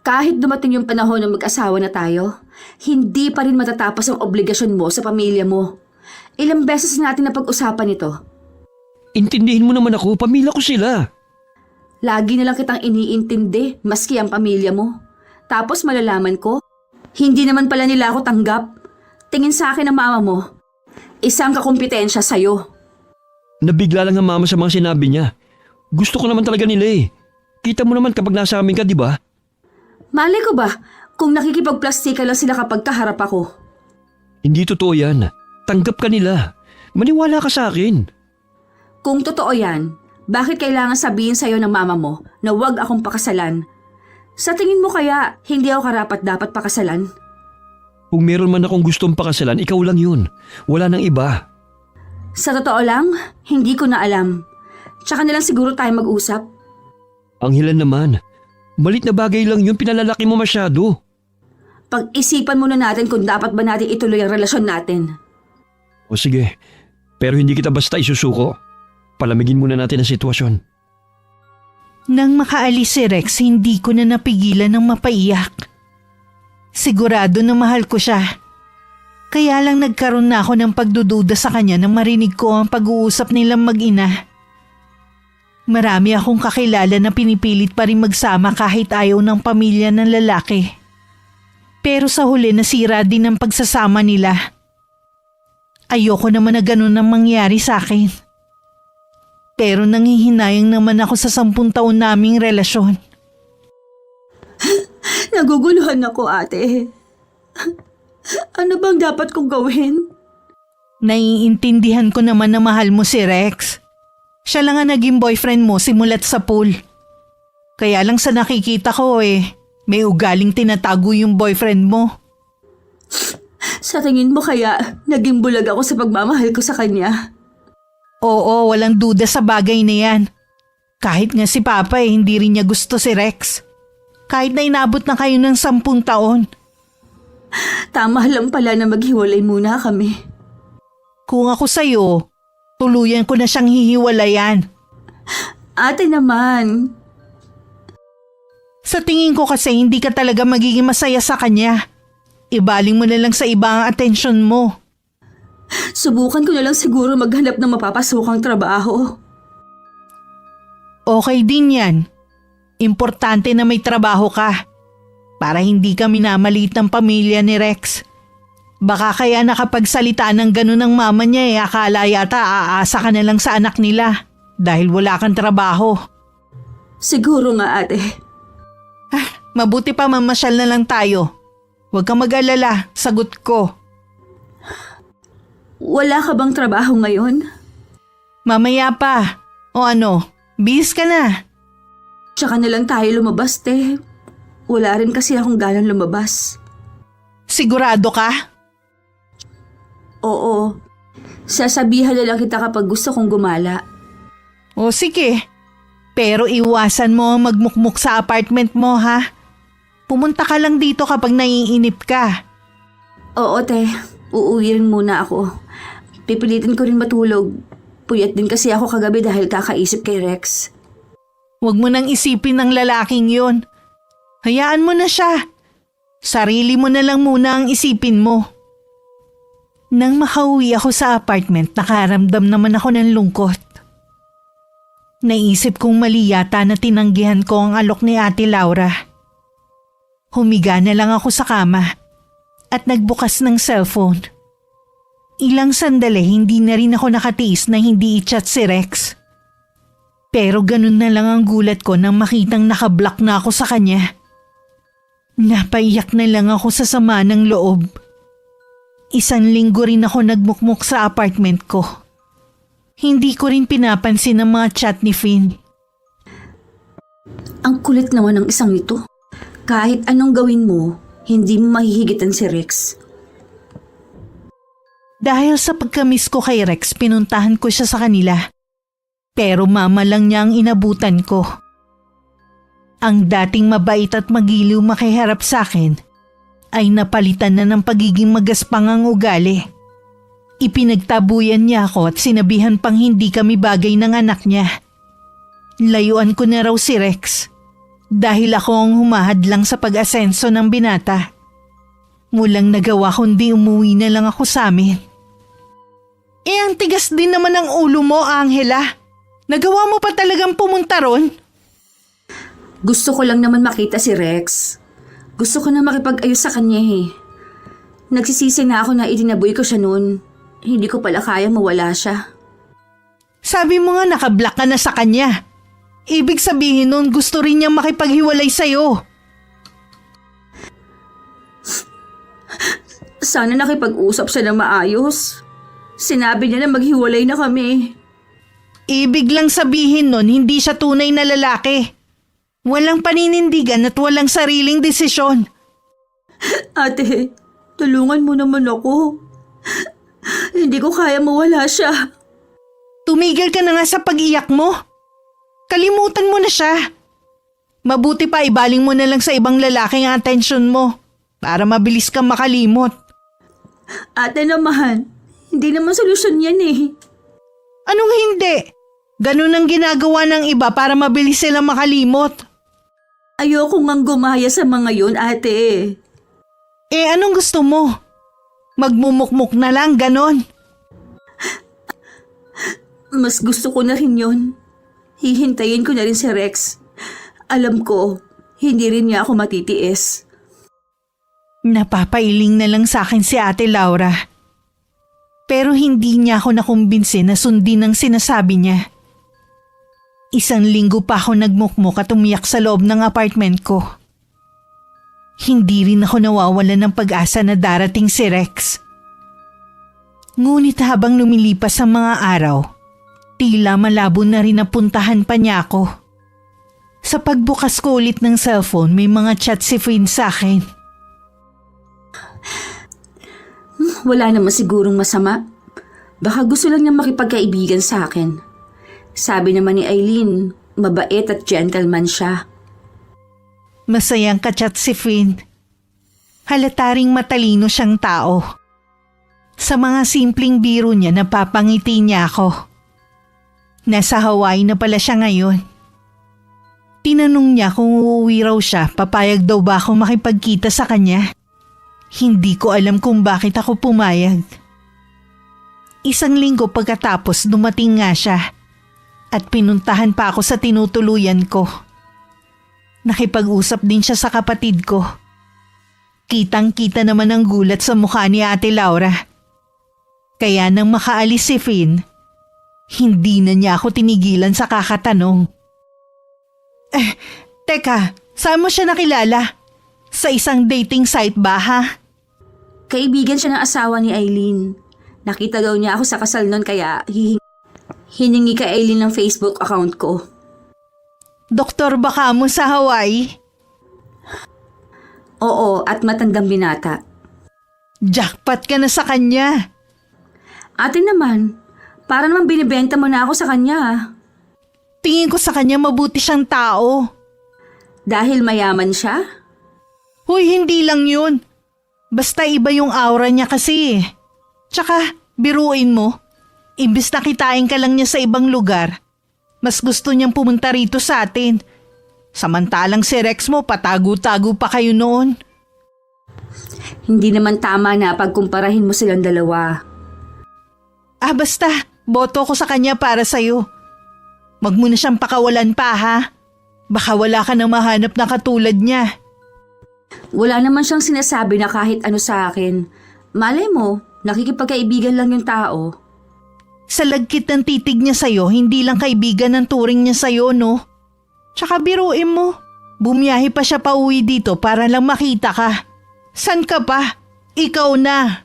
kahit dumating yung panahon na mag-asawa na tayo, hindi pa rin matatapos ang obligasyon mo sa pamilya mo. Ilang beses natin na pag-usapan ito. Intindihin mo naman ako, pamilya ko sila. Lagi na lang kitang iniintindi, maski ang pamilya mo. Tapos malalaman ko, hindi naman pala nila ako tanggap. Tingin sa akin ng mama mo, isang kakumpetensya sa'yo. Nabigla lang ang mama sa mga sinabi niya. Gusto ko naman talaga nila Kita mo naman kapag nasa amin ka, di ba? Malay ko ba kung nakikipagplastika lang sila kapag kaharap ako? Hindi totoo yan. Tanggap ka nila. Maniwala ka sa akin. Kung totoo yan, bakit kailangan sabihin sa'yo ng mama mo na huwag akong pakasalan? Sa tingin mo kaya, hindi ako karapat dapat pakasalan? Kung meron man akong gustong pakasalan, ikaw lang yun. Wala nang iba. Sa totoo lang, hindi ko na alam. Tsaka na lang siguro tayo mag-usap. Angela naman, malit na bagay lang yun, pinalalaki mo masyado. Pag-isipan muna natin kung dapat ba natin ituloy ang relasyon natin. O sige, pero hindi kita basta isusuko. Palamigin muna natin ang sitwasyon. Nang makaalis si Rex, hindi ko na napigilan ng mapaiyak. Sigurado na mahal ko siya. Kaya lang nagkaroon na ako ng pagdududa sa kanya nang marinig ko ang pag-uusap nilang mag-ina. Marami akong kakilala na pinipilit pa rin magsama kahit ayaw ng pamilya ng lalaki. Pero sa huli nasira din ang pagsasama nila. Ayoko naman na ganun ang mangyari sa akin. Pero nangihinayang naman ako sa 10 taon naming relasyon. Naguguluhan ako, ate. Ano bang dapat kong gawin? Naiintindihan ko naman na mahal mo si Rex. Siya lang ang naging boyfriend mo simulat sa pool. Kaya lang sa nakikita ko may ugaling tinatago yung boyfriend mo. Sa tingin mo kaya naging bulag ako sa pagmamahal ko sa kanya? Oo, walang duda sa bagay na yan. Kahit nga si Papa hindi rin niya gusto si Rex. Kahit na inabot na kayo ng 10 taon. Tama lang pala na maghiwalay muna kami. Kung ako sa'yo, tuluyan ko na siyang hihiwalayan. Ate naman. Sa tingin ko kasi hindi ka talaga magiging masaya sa kanya. Ibaling mo na lang sa iba ang atensyon mo. Subukan ko na lang siguro maghanap ng mapapasukang trabaho. Okay din yan. Importante na may trabaho ka. Para hindi ka minamalit ng pamilya ni Rex. Baka kaya nakapagsalita ng ganun ng mama niya akala yata aasa ka na lang sa anak nila. Dahil wala kang trabaho. Siguro nga, ate. Mabuti pa mamasyal na lang tayo. Huwag kang mag-alala, sagot ko. Wala ka bang trabaho ngayon? Mamaya pa. O ano, bihis ka na. Tsaka na lang tayo lumabas, te. Wala rin kasi akong ganang lumabas. Sigurado ka? Oo. Sasabihan na lang kita kapag gusto kong gumala. O sige. Pero iwasan mo ang magmukmuk sa apartment mo ha. Pumunta ka lang dito kapag naiinip ka. Oo, te. Uuwi rin muna ako. Pipilitin ko rin matulog. Puyat din kasi ako kagabi dahil kakaisip kay Rex. Huwag mo nang isipin ng lalaking yun. Hayaan mo na siya. Sarili mo na lang muna ang isipin mo. Nang makauwi ako sa apartment, nakaramdam naman ako ng lungkot. Naisip kong mali yata na tinanggihan ko ang alok ni Ate Laura. Humiga na lang ako sa kama at nagbukas ng cellphone. Ilang sandali hindi na rin ako nakatiis na hindi i-chat si Rex. Pero ganun na lang ang gulat ko nang makitang nakablock na ako sa kanya. Napaiyak na lang ako sa sama ng loob. 1 linggo rin ako nagmukmuk sa apartment ko. Hindi ko rin pinapansin ang mga chat ni Finn. Ang kulit naman ng isang ito. Kahit anong gawin mo, hindi mo mahihigitan si Rex. Dahil sa pagkamiss ko kay Rex, pinuntahan ko siya sa kanila. Pero mama lang niya ang inabutan ko. Ang dating mabait at magiliw makiharap sa akin ay napalitan na ng pagiging magaspang ang ugali. Ipinagtabuyan niya ako at sinabihan pang hindi kami bagay ng anak niya. Layuan ko na raw si Rex dahil ako ang humahadlang sa pag-asenso ng binata. Mulang nagawa kundi umuwi na lang ako sa amin. Ang tigas din naman ng ulo mo, Angela. Nagawa mo pa talagang pumunta ron? Gusto ko lang naman makita si Rex. Gusto ko na makipag-ayos sa kanya eh. Nagsisisi na ako na itinaboy ko siya noon. Hindi ko pala kaya mawala siya. Sabi mo nga nakablock ka na sa kanya. Ibig sabihin nun gusto rin niyang makipaghiwalay sa'yo. Sana nakipag-usap siya ng maayos. Sinabi niya na maghiwalay na kami. Ibig lang sabihin nun hindi siya tunay na lalaki. Walang paninindigan at walang sariling desisyon. Ate, Tulungan mo naman ako. Hindi ko kaya mawala siya. Tumigil ka na nga sa pag-iyak mo. Kalimutan mo na siya. Mabuti pa ibaling mo na lang sa ibang lalaki ang atensyon mo para mabilis kang makalimot. Ate naman, hindi naman solusyon yan eh. Anong hindi? Ganun ang ginagawa ng iba para mabilis sila makalimot. Ayoko ngang gumaya sa mga yun, ate. Anong gusto mo? Magmumukmuk na lang, ganon. Mas gusto ko na rin yun. Hihintayin ko na rin si Rex. Alam ko, hindi rin niya ako matitiis. Napapailing na lang sa akin si Ate Laura. Pero hindi niya ako nakumbinsi na sundin ang sinasabi niya. 1 linggo pa ako nagmukmuk at umiyak sa loob ng apartment ko. Hindi rin ako nawawalan ng pag-asa na darating si Rex. Ngunit habang lumilipas ang mga araw, tila malabo na rin napuntahan pa niya ako. Sa pagbukas ko ulit ng cellphone, may mga chat si Finn sa akin. Wala naman sigurong masama. Baka gusto lang niya makipagkaibigan sa akin. Sabi naman ni Eileen, mabait at gentleman siya. Masayang kachat si Finn. Halata ring matalino siyang tao. Sa mga simpleng biro niya napapangiti niya ako. Nasa Hawaii na pala siya ngayon. Tinanong niya kung uuwi raw siya, papayag daw ba ako makipagkita sa kanya. Hindi ko alam kung bakit ako pumayag. 1 linggo pagkatapos dumating nga siya at pinuntahan pa ako sa tinutuluyan ko. Nakipag-usap din siya sa kapatid ko. Kitang-kita naman ang gulat sa mukha ni Ate Laura. Kaya nang makaalis si Finn, hindi na niya ako tinigilan sa kakatanong. Teka, saan mo siya nakilala? Sa isang dating site ba ha? Kaibigan siya ng asawa ni Eileen. Nakita daw niya ako sa kasal nun kaya hiningi kay Eileen ng Facebook account ko. Doktor ba ka mo sa Hawaii? Oo, at matandang binata. Jackpot ka na sa kanya. Ate naman, para naman binibenta mo na ako sa kanya. Tingin ko sa kanya mabuti siyang tao. Dahil mayaman siya? Hoy, hindi lang yun. Basta iba yung aura niya kasi. Tsaka, biruin mo. Imbis na kitain ka lang niya sa ibang lugar, mas gusto niyang pumunta rito sa atin. Samantalang si Rex mo, patago-tago pa kayo noon. Hindi naman tama na pagkumparahin mo silang dalawa. Basta, boto ko sa kanya para sa'yo. Wag mo na siyang pakawalan pa ha. Baka wala ka nang mahanap na katulad niya. Wala naman siyang sinasabi na kahit ano sa akin. Malay mo, nakikipagkaibigan lang yung tao. Sa lagkit ng titig niya sa'yo, hindi lang kaibigan ng turing niya sa'yo, no? Tsaka biruin mo, bumiyahe pa siya pa uwi dito para lang makita ka. San ka pa? Ikaw na.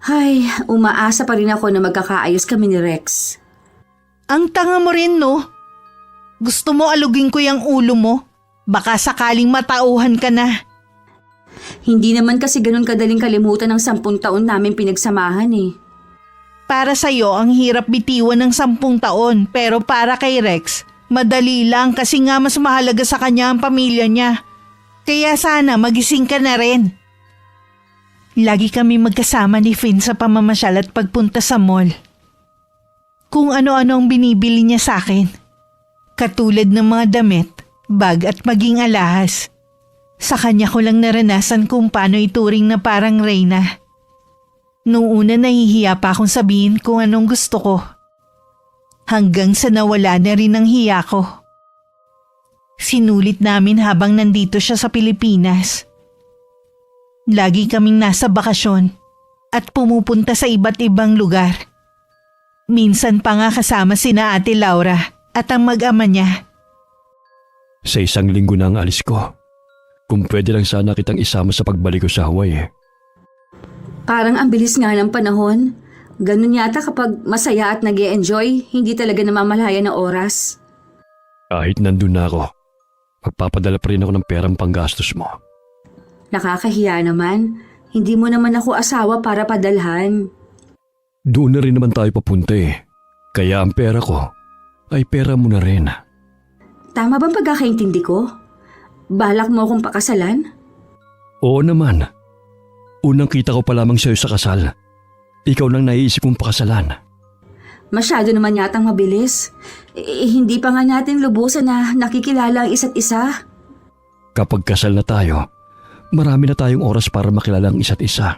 Ay, umaasa pa rin ako na magkakaayos kami ni Rex. Ang tanga mo rin, no? Gusto mo alugin ko yung ulo mo? Baka sakaling matauhan ka na. Hindi naman kasi ganun kadaling kalimutan ng 10 taon namin pinagsamahan eh. Para sa'yo, ang hirap bitiwan ng 10 taon, pero para kay Rex, madali lang kasi nga mas mahalaga sa kanya ang pamilya niya. Kaya sana magising ka na rin. Lagi kami magkasama ni Finn sa pamamasyal at pagpunta sa mall. Kung ano-ano ang binibili niya sa akin. Katulad ng mga damit, bag at maging alahas. Sa kanya ko lang naranasan kung paano ituring na parang reyna. Noong una nahihiya pa akong sabihin kung anong gusto ko. Hanggang sa nawala na rin ang hiya ko. Sinulit namin habang nandito siya sa Pilipinas. Lagi kaming nasa bakasyon at pumupunta sa iba't ibang lugar. Minsan pa nga kasama sina Ate Laura at ang mag-ama niya. Sa 1 linggo na ang alis ko. Kung pwede lang sana kitang isama sa pagbalik ko sa Hawaii. Parang ang bilis nga ng panahon. Ganun yata kapag masaya at nag-e-enjoy, hindi talaga namamalaya ng oras. Kahit nandun na ako, magpapadala pa rin ako ng perang panggastos mo. Nakakahiya naman. Hindi mo naman ako asawa para padalhan. Doon na rin naman tayo papunta eh. Kaya ang pera ko ay pera mo na rin. Tama bang pagkakaintindi ko? Balak mo akong pakasalan? Oo naman. Unang kita ko pa lamang sa'yo sa kasal. Ikaw nang naiisip kong pakasalan. Masyado naman yatang mabilis. Hindi pa nga natin lubusan na nakikilala ang isa't isa. Kapag kasal na tayo, marami na tayong oras para makilala ang isa't isa.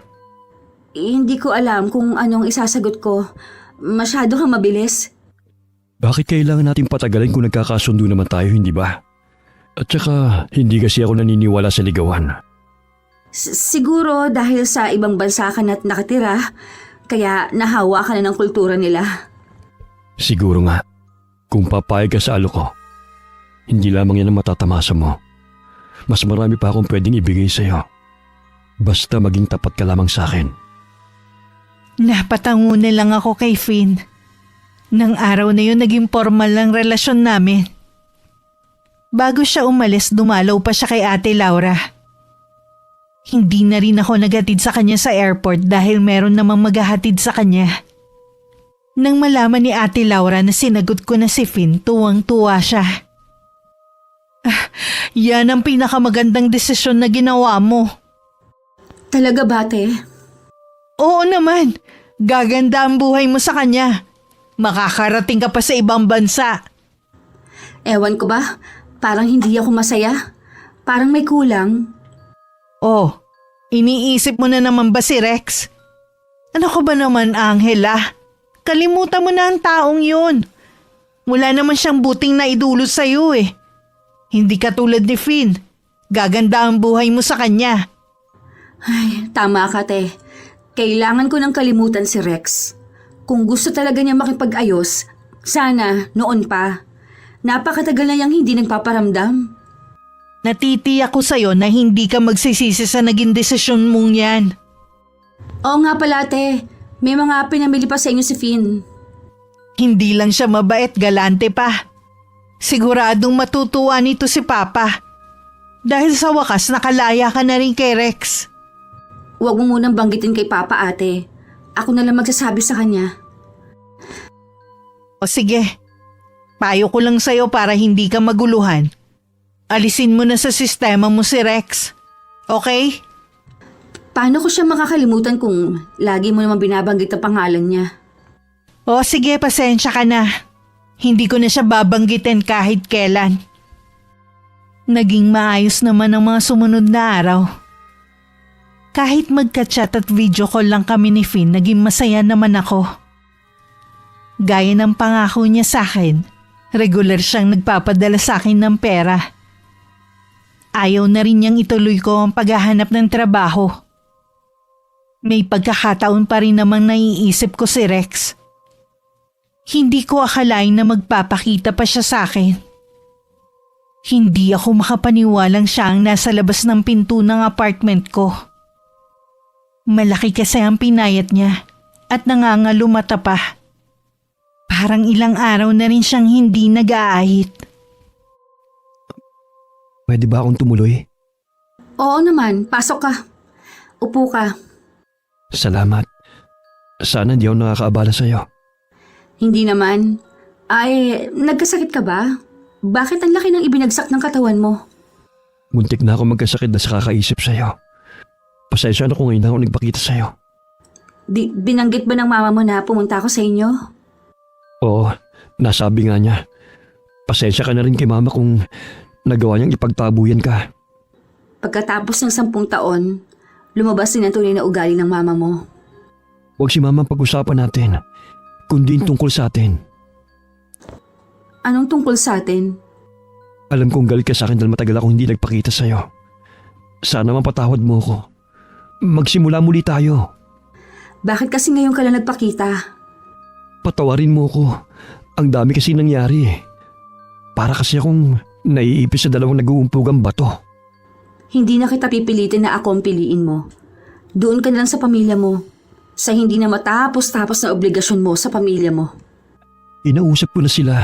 Hindi ko alam kung anong isasagot ko. Masyado kang mabilis. Bakit kailangan natin patagalin kung nagkakasundo naman tayo, hindi ba? At saka, hindi kasi ako naniniwala sa ligawan. Siguro dahil sa ibang bansa ka na't nakatira, kaya nahawa ka na ng kultura nila. Siguro nga, kung papayag ka sa alo ko, hindi lamang yan ang matatamasa mo. Mas marami pa akong pwedeng ibigay sa'yo. Basta maging tapat ka lamang sa akin. Napatango na lang ako kay Finn. Nang araw na yun naging formal ang relasyon namin. Bago siya umalis, dumalaw pa siya kay Ate Laura. Hindi na rin ako naghatid sa kanya sa airport dahil meron namang maghahatid sa kanya. Nang malaman ni Ate Laura na sinagot ko na si Finn, tuwang-tuwa siya. Yan ang pinakamagandang desisyon na ginawa mo. Talaga ba, te? Oo naman, gaganda ang buhay mo sa kanya. Makakarating ka pa sa ibang bansa. Ewan ko ba? Parang hindi ako masaya. Parang may kulang. Oh, iniisip mo na naman ba si Rex? Ano ka ba naman, Angela? Kalimutan mo na ang taong yun. Wala naman siyang buting na idulot sa'yo eh. Hindi katulad ni Finn. Gaganda ang buhay mo sa kanya. Ay, tama ka, te. Kailangan ko nang kalimutan si Rex. Kung gusto talaga niya makipag-ayos, sana noon pa. Napakatagal na niyang hindi nagpaparamdam. Natitiyak ko sa'yo na hindi ka magsisisi sa naging desisyon mong yan. Oo nga pala, te. May mga pinamili pa sa inyo si Finn. Hindi lang siya mabait, galante pa. Siguradong matutuwa nito si Papa. Dahil sa wakas nakalaya ka na rin kay Rex. Huwag mo munang banggitin kay Papa, ate. Ako na lang magsasabi sa kanya. O sige, payo ko lang sa'yo para hindi ka maguluhan. Alisin mo na sa sistema mo si Rex. Okay? Paano ko siya makakalimutan kung lagi mo naman binabanggit ang pangalan niya? O sige, pasensya ka na. Hindi ko na siya babanggitin kahit kailan. Naging maayos naman ang mga sumunod na araw. Kahit magka-chat at video call lang kami ni Finn, naging masaya naman ako. Gaya ng pangako niya sa akin, regular siyang nagpapadala sa akin ng pera. Ayaw na rin niyang ituloy ko ang paghahanap ng trabaho. May pagkakataon pa rin namang naiisip ko si Rex. Hindi ko akalain na magpapakita pa siya sa akin. Hindi ako makapaniwalang siya ang nasa labas ng pinto ng apartment ko. Malaki kasi ang pinayat niya at nangangalumata pa. Parang ilang araw na rin siyang hindi nag-aahit. Pwede ba akong tumuloy? Oo naman, pasok ka. Upo ka. Salamat. Sana di ako nakakaabala sa'yo. Hindi naman. Ay, nagkasakit ka ba? Bakit ang laki ng ibinagsak ng katawan mo? Muntik na ako magkasakit na sa kakaisip sa'yo. Pasensya na kung ngayon ako nagpakita sa'yo. Binanggit ba ng mama mo na pumunta ako sa inyo? Oo, nasabi nga niya. Pasensya ka na rin kay mama kung nagawa niyang ipagtabuyan ka. Pagkatapos ng 10 taon, lumabas din ang tunay na ugali ng mama mo. Huwag si mama pag-usapan natin, kundi tungkol sa atin. Anong tungkol sa atin? Alam kong galit ka sa akin dahil matagal akong hindi nagpakita sa'yo. Sana mapatawad mo ako. Magsimula muli tayo. Bakit kasi ngayon ka lang nagpakita? Patawarin mo ako. Ang dami kasi nangyari eh. Para kasi akong naiipis sa dalawang nag-uumpugang bato. Hindi na kita pipilitin na ako ang piliin mo. Doon ka na lang sa pamilya mo. Sa hindi na matapos-tapos na obligasyon mo sa pamilya mo. Inausap ko na sila.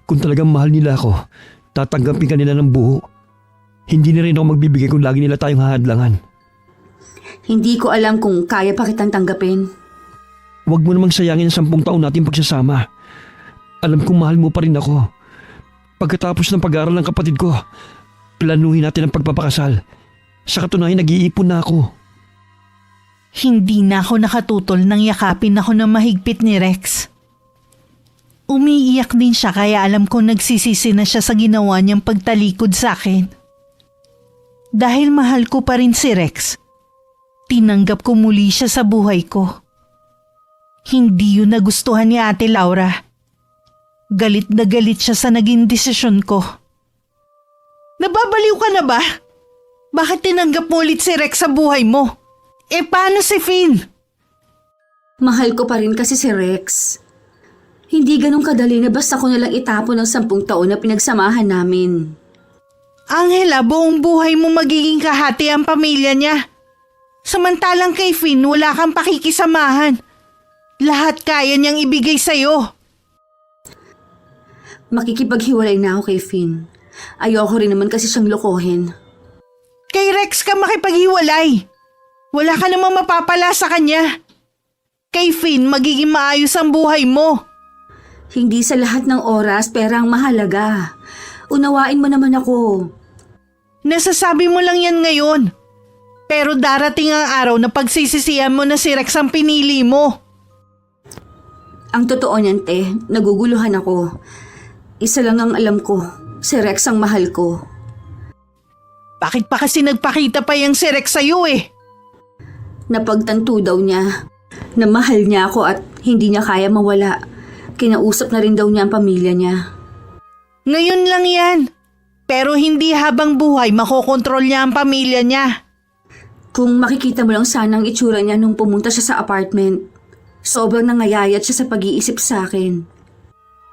Kung talagang mahal nila ako, tatanggapin ka nila ng buo. Hindi na rin ako magbibigay kung lagi nila tayong hahadlangan. Hindi ko alam kung kaya pa kitang tanggapin. Huwag mo namang sayangin ang 10 taon natin pagsasama. Alam kong mahal mo pa rin ako. Pagkatapos ng pag-aaral ng kapatid ko, planuhin natin ang pagpapakasal. Sa katunayan, nag-iipon na ako. Hindi na ako nakatutol nang yakapin ako ng mahigpit ni Rex. Umiiyak din siya kaya alam kong nagsisisi na siya sa ginawa niyang pagtalikod sa akin. Dahil mahal ko pa rin si Rex, tinanggap ko muli siya sa buhay ko. Hindi yun nagustuhan ni Ate Laura. Galit na galit siya sa naging desisyon ko. Nababaliw ka na ba? Bakit tinanggap mo ulit si Rex sa buhay mo? Paano si Finn? Mahal ko pa rin kasi si Rex. Hindi ganun kadali na basta ko nalang itapon ng 10 taon na pinagsamahan namin. Angela, buong buhay mo magiging kahati ang pamilya niya. Samantalang kay Finn, wala kang pakikisamahan. Lahat kaya niyang ibigay sa'yo. Makikipaghiwalay na ako kay Finn. Ayoko rin naman kasi siyang lokohin. Kay Rex ka makipaghiwalay. Wala ka namang mapapala sa kanya. Kay Finn, magiging maayos ang buhay mo. Hindi sa lahat ng oras pera ang mahalaga. Unawain mo naman ako. Nasasabi mo lang yan ngayon. Pero darating ang araw na pagsisisihan mo na si Rex ang pinili mo. Ang totoo niyan, te, naguguluhan ako. Isa lang ang alam ko, si Rex ang mahal ko. Bakit pa kasi nagpakita pa yung si Rex sa'yo Napagtanto daw niya na mahal niya ako at hindi niya kaya mawala. Kinausap na rin daw niya ang pamilya niya. Ngayon lang yan. Pero hindi habang buhay makokontrol niya ang pamilya niya. Kung makikita mo lang sana ang itsura niya nung pumunta siya sa apartment, sobrang nangayayat siya sa pag-iisip sa akin.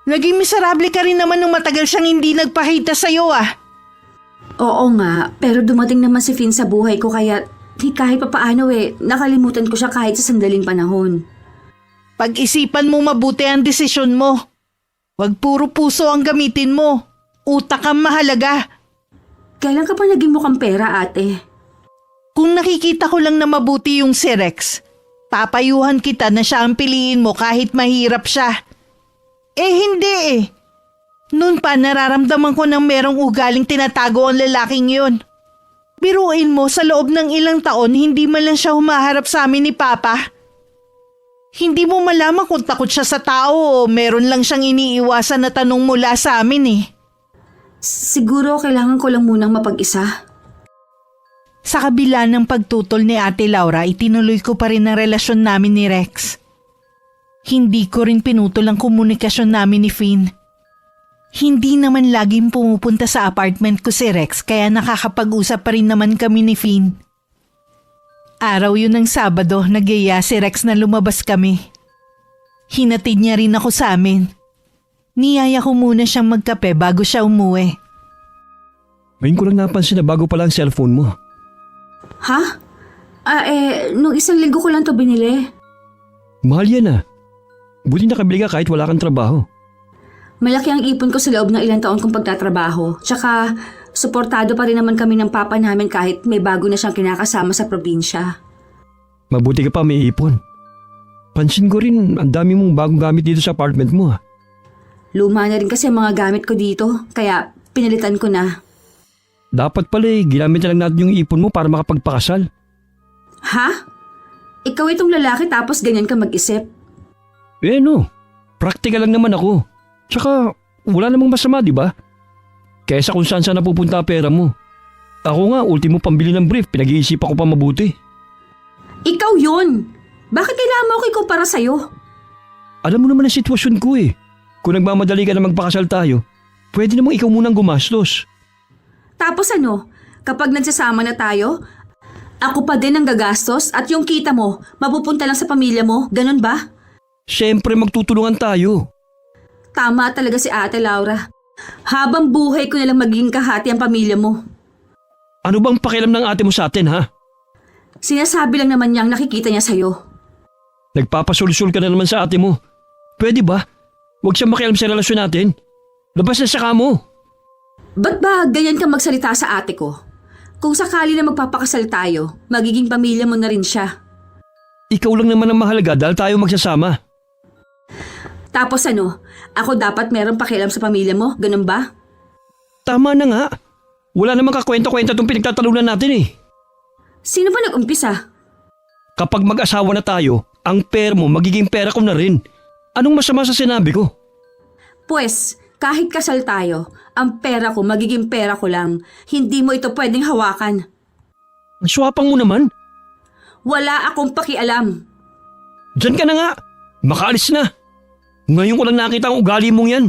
Naging miserable ka rin naman nung matagal siyang hindi nagpakita sa'yo Oo nga, pero dumating naman si Finn sa buhay ko kaya kahit papaano nakalimutan ko siya kahit sa sandaling panahon. Pag-isipan mo mabuti ang desisyon mo. Huwag puro puso ang gamitin mo. Utak ang mahalaga. Kailan ka pa naging mukhang pera, ate? Kung nakikita ko lang na mabuti yung si Rex, papayuhan kita na siya ang piliin mo kahit mahirap siya. Hindi. Noon pa nararamdaman ko nang merong ugaling tinatago ang lalaking yun. Biruin mo sa loob ng ilang taon hindi man lang siya humaharap sa amin ni Papa. Hindi mo malaman kung takot siya sa tao o meron lang siyang iniiwasan na tanong mula sa amin Siguro kailangan ko lang munang mapag-isa. Sa kabila ng pagtutol ni Ate Laura, itinuloy ko pa rin ang relasyon namin ni Rex. Hindi ko rin pinutol ang komunikasyon namin ni Finn. Hindi naman laging pumupunta sa apartment ko si Rex kaya nakakapag-usap pa rin naman kami ni Finn. Araw yun ng Sabado, nagyaya si Rex na lumabas kami. Hinatid niya rin ako sa amin. Niyaya ko muna siyang magkape bago siya umuwi. Ngayon ko lang napansin na bago pala ang cellphone mo. Ha? Nung 1 linggo ko lang to binili. Mahal yan Buti nakabili ka kahit wala kang trabaho. Malaki ang ipon ko sa loob ng ilang taon kong pagtatrabaho. Tsaka, suportado pa rin naman kami ng papa namin kahit may bago na siyang kinakasama sa probinsya. Mabuti ka pa may ipon. Pansin ko rin ang dami mong bagong gamit dito sa apartment mo Luma na rin kasi ang mga gamit ko dito, kaya pinalitan ko na. Dapat pala ginamit na lang natin yung ipon mo para makapagpakasal. Ha? Ikaw itong lalaki tapos ganyan ka mag-isip? Practical lang naman ako. Tsaka wala namang masama, di ba? Kaysa kung saan napupunta ang pera mo. Ako nga, ultimo pambili ng brief, pinag-iisipan ko pa mabuti. Ikaw yun! Bakit kailangan mo ako ikumpara sa'yo? Alam mo naman ang sitwasyon ko Kung nagmamadali ka na magpakasal tayo, pwede namang ikaw munang gumastos. Tapos kapag nagsasama na tayo, ako pa din ang gagastos at yung kita mo, mapupunta lang sa pamilya mo, ganun ba? Siyempre magtutulungan tayo. Tama talaga si Ate Laura. Habang buhay ko nalang magiging kahati ang pamilya mo. Ano bang pakialam ng ate mo sa atin, ha? Sinasabi lang naman niyang nakikita niya sa'yo. Nagpapasulsul ka na naman sa ate mo. Pwede ba? Huwag siyang makialam sa relasyon natin. Labas na sa kamo. Ba't ba ganyan ka magsalita sa ate ko? Kung sakali na magpapakasal tayo, magiging pamilya mo na rin siya. Ikaw lang naman ang mahalaga dahil tayo magsasama. Tapos ano, ako dapat meron pakialam sa pamilya mo, ganun ba? Tama na nga. Wala namang kakwento-kwento itong pinagtatalunan natin eh. Sino ba nag-umpisa? Kapag mag-asawa na tayo, ang pera mo magiging pera ko na rin. Anong masama sa sinabi ko? Pues, kahit kasal tayo, ang pera ko magiging pera ko lang. Hindi mo ito pwedeng hawakan. Ang swapang mo naman. Wala akong pakialam. Diyan ka na nga. Makaalis na. Ngayon ko lang nakita ang ugali mong yan.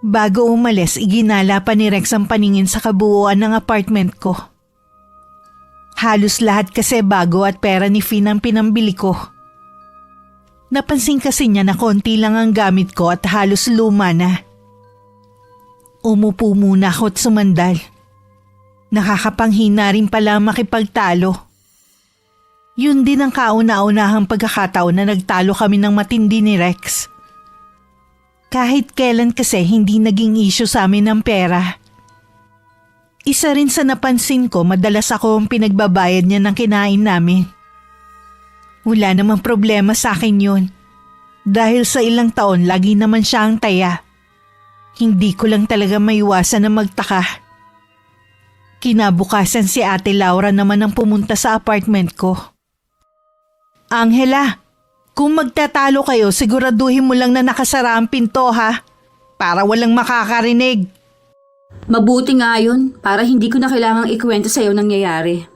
Bago umalis, iginala pa ni Rex ang paningin sa kabuuan ng apartment ko. Halos lahat kasi bago at pera ni Finn ang pinambili ko. Napansin kasi niya na konti lang ang gamit ko at halos luma na. Umupo muna ako at sumandal. Nakakapanghina rin pala makipagtalo. Yun din ang kauna-unahang pagkakataon na nagtalo kami ng matindi ni Rex. Kahit kailan kasi hindi naging issue sa amin ng pera. Isa rin sa napansin ko, madalas ako ang pinagbabayad niya ng kinain namin. Wala namang problema sa akin yun. Dahil sa ilang taon, lagi naman siya ang taya. Hindi ko lang talaga maiwasan na magtaka. Kinabukasan si Ate Laura naman ang pumunta sa apartment ko. Angela, kung magtatalo kayo, siguraduhin mo lang na nakasara ang pinto ha, para walang makakarinig. Mabuti nga yun, para hindi ko na kailangang ikwento sa'yo nangyayari.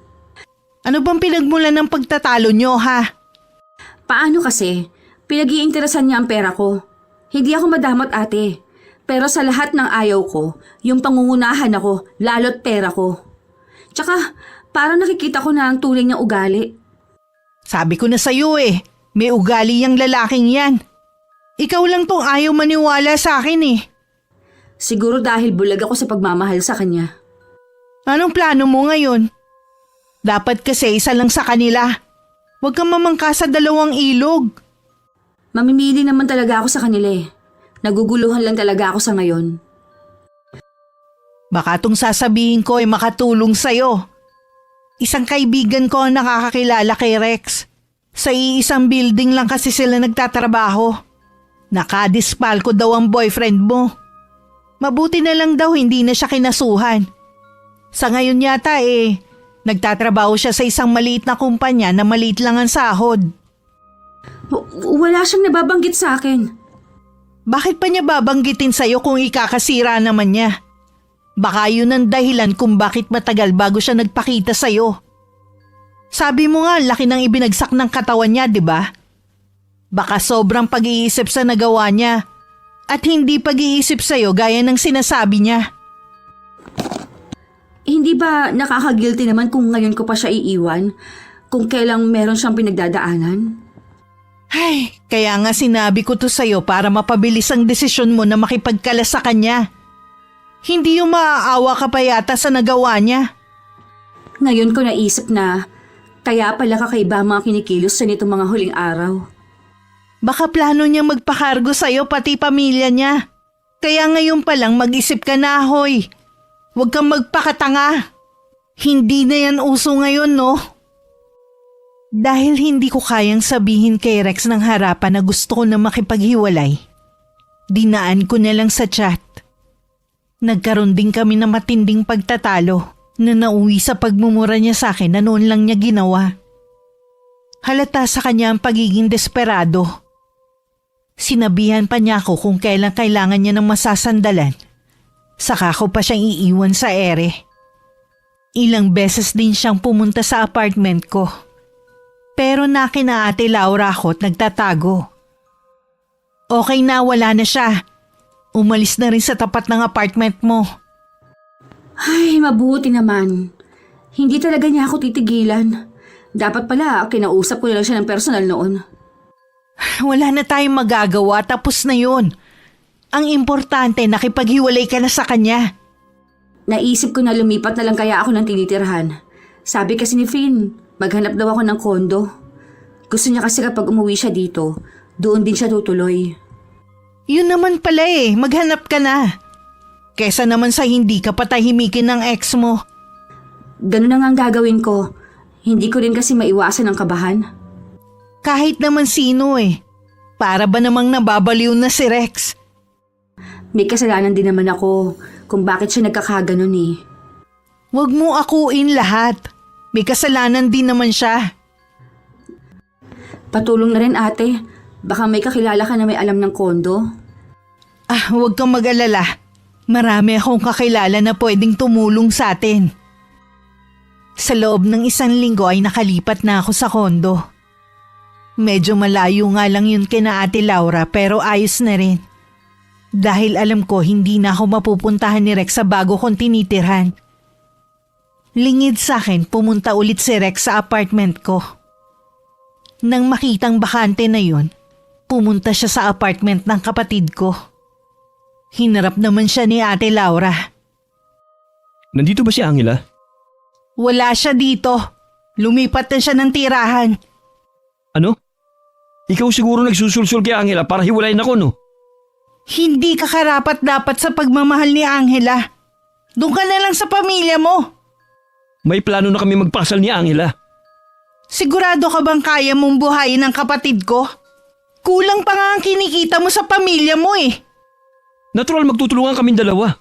Ano bang pinagmulan ng pagtatalo nyo ha? Paano kasi? Pinag-iinteresan niya ang pera ko. Hindi ako madamot ate. Pero sa lahat ng ayaw ko, yung pangungunahan ako, lalo't pera ko. Tsaka, parang nakikita ko na ang tunay niyang ugali. Sabi ko na sa'yo eh, may ugali yung lalaking yan. Ikaw lang tong ayaw maniwala sa akin eh. Siguro dahil bulag ako sa pagmamahal sa kanya. Anong plano mo ngayon? Dapat kasi isa lang sa kanila. Huwag kang mamangka sa dalawang ilog. Mamimili naman talaga ako sa kanila eh. Naguguluhan lang talaga ako sa ngayon. Baka tong sasabihin ko ay makatulong sa'yo. Isang kaibigan ko ang nakakakilala kay Rex. Sa iisang building lang kasi sila nagtatrabaho. Nakadispal ko daw ang boyfriend mo. Mabuti na lang daw hindi na siya kinasuhan. Sa ngayon yata nagtatrabaho siya sa isang maliit na kumpanya na maliit lang ang sahod. Wala siyang nababanggit sa akin. Bakit pa niya babanggitin sa'yo kung ikakasira naman niya? Baka yun ang dahilan kung bakit matagal bago siya nagpakita sa'yo. Sabi mo nga, laki ng ibinagsak ng katawan niya, di ba? Baka sobrang pag-iisip sa nagawa niya at hindi pag-iisip sa'yo gaya ng sinasabi niya. Hindi ba nakaka-guilty naman kung ngayon ko pa siya iiwan? Kung kailang meron siyang pinagdadaanan? Ay, kaya nga sinabi ko to sa'yo para mapabilis ang desisyon mo na makipagkalas sa kanya. Hindi yung maaawa ka pa yata sa nagawa niya. Ngayon ko naisip na kaya pala kakaiba ang mga kinikilos sa nitong mga huling araw. Baka plano niya magpakargo sa'yo pati pamilya niya. Kaya ngayon pa lang mag-isip ka na, hoy. Huwag kang magpakatanga. Hindi na yan uso ngayon, no? Dahil hindi ko kayang sabihin kay Rex ng harapan na gusto ko na makipaghiwalay, dinaan ko na lang sa chat. Nagkaroon din kami ng matinding pagtatalo na nauwi sa pagmumura niya sa akin na noon lang niya ginawa. Halata sa kanya ang pagiging desperado. Sinabihan pa niya ako kung kailan kailangan niya ng masasandalan. Saka ko pa siyang iiwan sa ere. Ilang beses din siyang pumunta sa apartment ko. Pero nakina Ate Laura ako at nagtatago. Okay na, wala na siya. Umalis na rin sa tapat ng apartment mo. Ay, mabuti naman. Hindi talaga niya ako titigilan. Dapat pala, kinausap ko na lang siya ng personal noon. Wala na tayong magagawa, tapos na yun. Ang importante, nakipaghiwalay ka na sa kanya. Naisip ko na lumipat na lang kaya ako ng tinitirhan. Sabi kasi ni Finn, maghanap daw ako ng kondo. Gusto niya kasi kapag umuwi siya dito, doon din siya tutuloy. Yun naman pala maghanap ka na. Kesa naman sa hindi ka patahimikin ng ex mo. Ganun na nga ang gagawin ko. Hindi ko rin kasi maiwasan ang kabahan. Kahit naman sino eh. Para ba namang nababaliw na si Rex? May kasalanan din naman ako kung bakit siya nagkakaganon eh. Huwag mo akuin lahat. May kasalanan din naman siya. Patulong na rin ate. Baka may kakilala ka na may alam ng kondo. Huwag kang mag-alala. Marami akong kakilala na pwedeng tumulong sa atin. Sa loob ng 1 linggo ay nakalipat na ako sa kondo. Medyo malayo nga lang yun kina Ate Laura pero ayos na rin. Dahil alam ko hindi na ako mapupuntahan ni Rex sa bago kong tinitirhan. Lingid sa akin pumunta ulit si Rex sa apartment ko. Nang makitang bakante na yun, pumunta siya sa apartment ng kapatid ko. Hinarap naman siya ni Ate Laura. Nandito ba si Angela? Wala siya dito. Lumipat na siya ng tirahan. Ano? Ikaw siguro nagsusulsul kay Angela para hiwalayin ako, no? Hindi ka karapat dapat sa pagmamahal ni Angela. Doon ka na lang sa pamilya mo. May plano na kami magpakasal ni Angela. Sigurado ka bang kaya mong buhayin ang kapatid ko? Kulang pa nga ang kinikita mo sa pamilya mo eh. Natural magtutulungan kaming dalawa.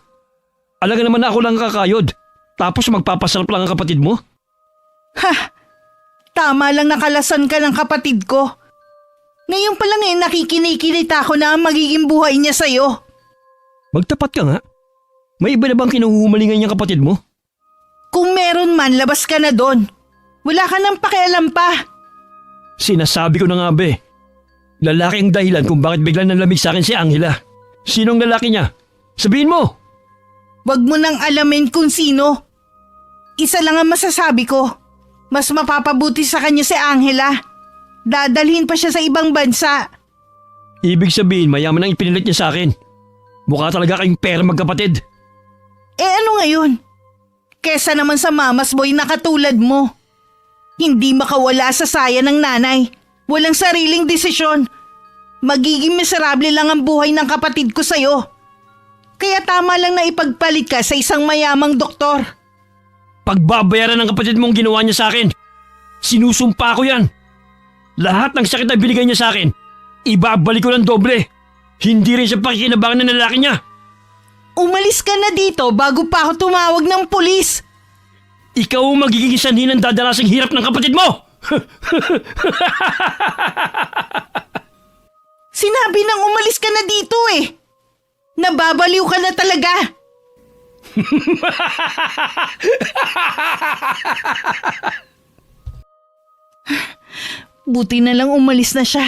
Alaga naman na ako lang kakayod. Tapos magpapasarap lang ang kapatid mo? Tama lang nakalasan ka ng kapatid ko. Ngayon pa lang nakikinikilita ako na ang magiging buhay niya sa'yo. Magtapat ka nga. May iba na bang kinuhumalingan niyang kapatid mo? Kung meron man, labas ka na doon. Wala ka nang pakialam pa. Sinasabi ko na nga be. Lalaki ang dahilan kung bakit biglang nanlamig sa akin si Angela. Sinong lalaki niya? Sabihin mo! Wag mo nang alamin kung sino. Isa lang ang masasabi ko. Mas mapapabuti sa kanya si Angela. Dadalhin pa siya sa ibang bansa. Ibig sabihin mayaman ang ipinilit niya sa akin. Mukha talaga kayong pera magkapatid. Ano ngayon? Kesa naman sa mamas boy na katulad mo. Hindi makawala sa saya ng nanay. Walang sariling desisyon. Magiging miserable lang ang buhay ng kapatid ko sa'yo. Kaya tama lang na ipagpalit ka sa isang mayamang doktor. Pagbabayaran ng kapatid mong ginawa niya sa akin. Sinusumpa ko yan. Lahat ng sakit na binigay niya sa akin, ibabalik ko ng doble. Hindi rin siya pakikinabangan ng lalaki niya. Umalis ka na dito bago pa ako tumawag ng pulis. Ikaw ang magiging sanhi ng dadarasing hirap ng kapatid mo! Sinabi nang umalis ka na dito eh. Nababaliw ka na talaga. Buti na lang umalis na siya.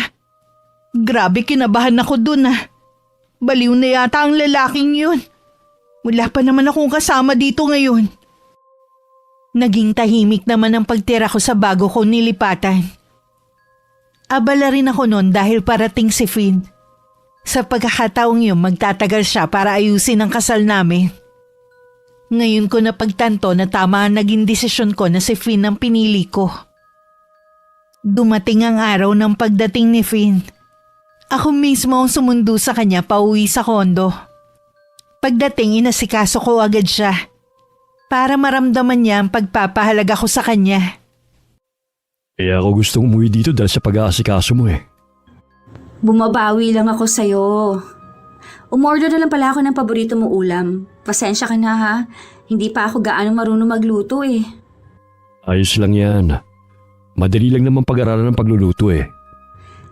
Grabe kinabahan ako dun ah. Baliw na yata ang lalaking yun. Wala pa naman akong kasama dito ngayon. Naging tahimik naman ang pagtira ko sa bago ko nilipatan. Abala rin ako noon dahil parating si Finn. Sa pagkakataong yun magtatagal siya para ayusin ang kasal namin. Ngayon ko napagtanto na tama ang naging desisyon ko na si Finn ang pinili ko. Dumating ang araw ng pagdating ni Finn. Ako mismo ang sumundo sa kanya pauwi sa kondo. Pagdating inasikaso ko agad siya para maramdaman niya ang pagpapahalaga ko sa kanya. Kaya ako gustong umuwi dito dahil sa pag-aasikaso mo eh. Bumabawi lang ako sa'yo. Umorder na lang pala ako ng paborito mong ulam. Pasensya ka na ha. Hindi pa ako gaano marunong magluto eh. Ayos lang yan. Madali lang naman pag-aralan ng pagluluto eh.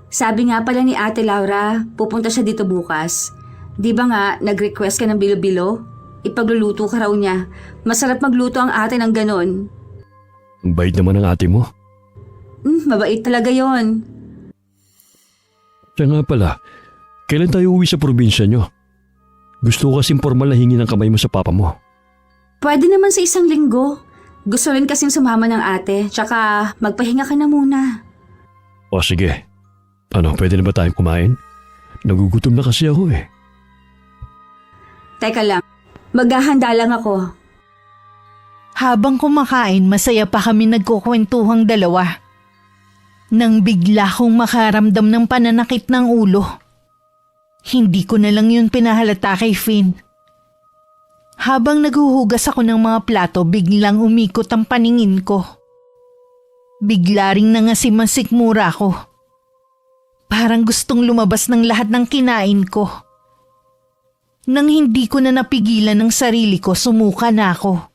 Sabi nga pala ni Ate Laura, pupunta siya dito bukas. Di ba nga, nag-request ka ng bilo-bilo? Ipagluluto ka raw niya. Masarap magluto ang ate ng ganon. Ang bait naman ng ate mo. Mabait talaga yon. Siya nga pala, kailan tayo uwi sa probinsya nyo? Gusto ko kasing formal na hingi ng kamay mo sa papa mo. Pwede naman sa 1 linggo. Gusto rin kasing sumama ng ate, tsaka magpahinga ka na muna. O sige. Ano, pwede na ba tayong kumain? Nagugutom na kasi ako eh. Teka lang, maghahanda lang ako. Habang kumakain, masaya pa kami nagkukwentuhang dalawa. Nang bigla kong makaramdam ng pananakit ng ulo. Hindi ko na lang yun pinahalata kay Finn. Habang naghuhugas ako ng mga plato, biglang umikot ang paningin ko. Bigla ring nangasim ang sikmura ko. Parang gustong lumabas ng lahat ng kinain ko. Nang hindi ko na napigilan ng sarili ko, sumuka na ako.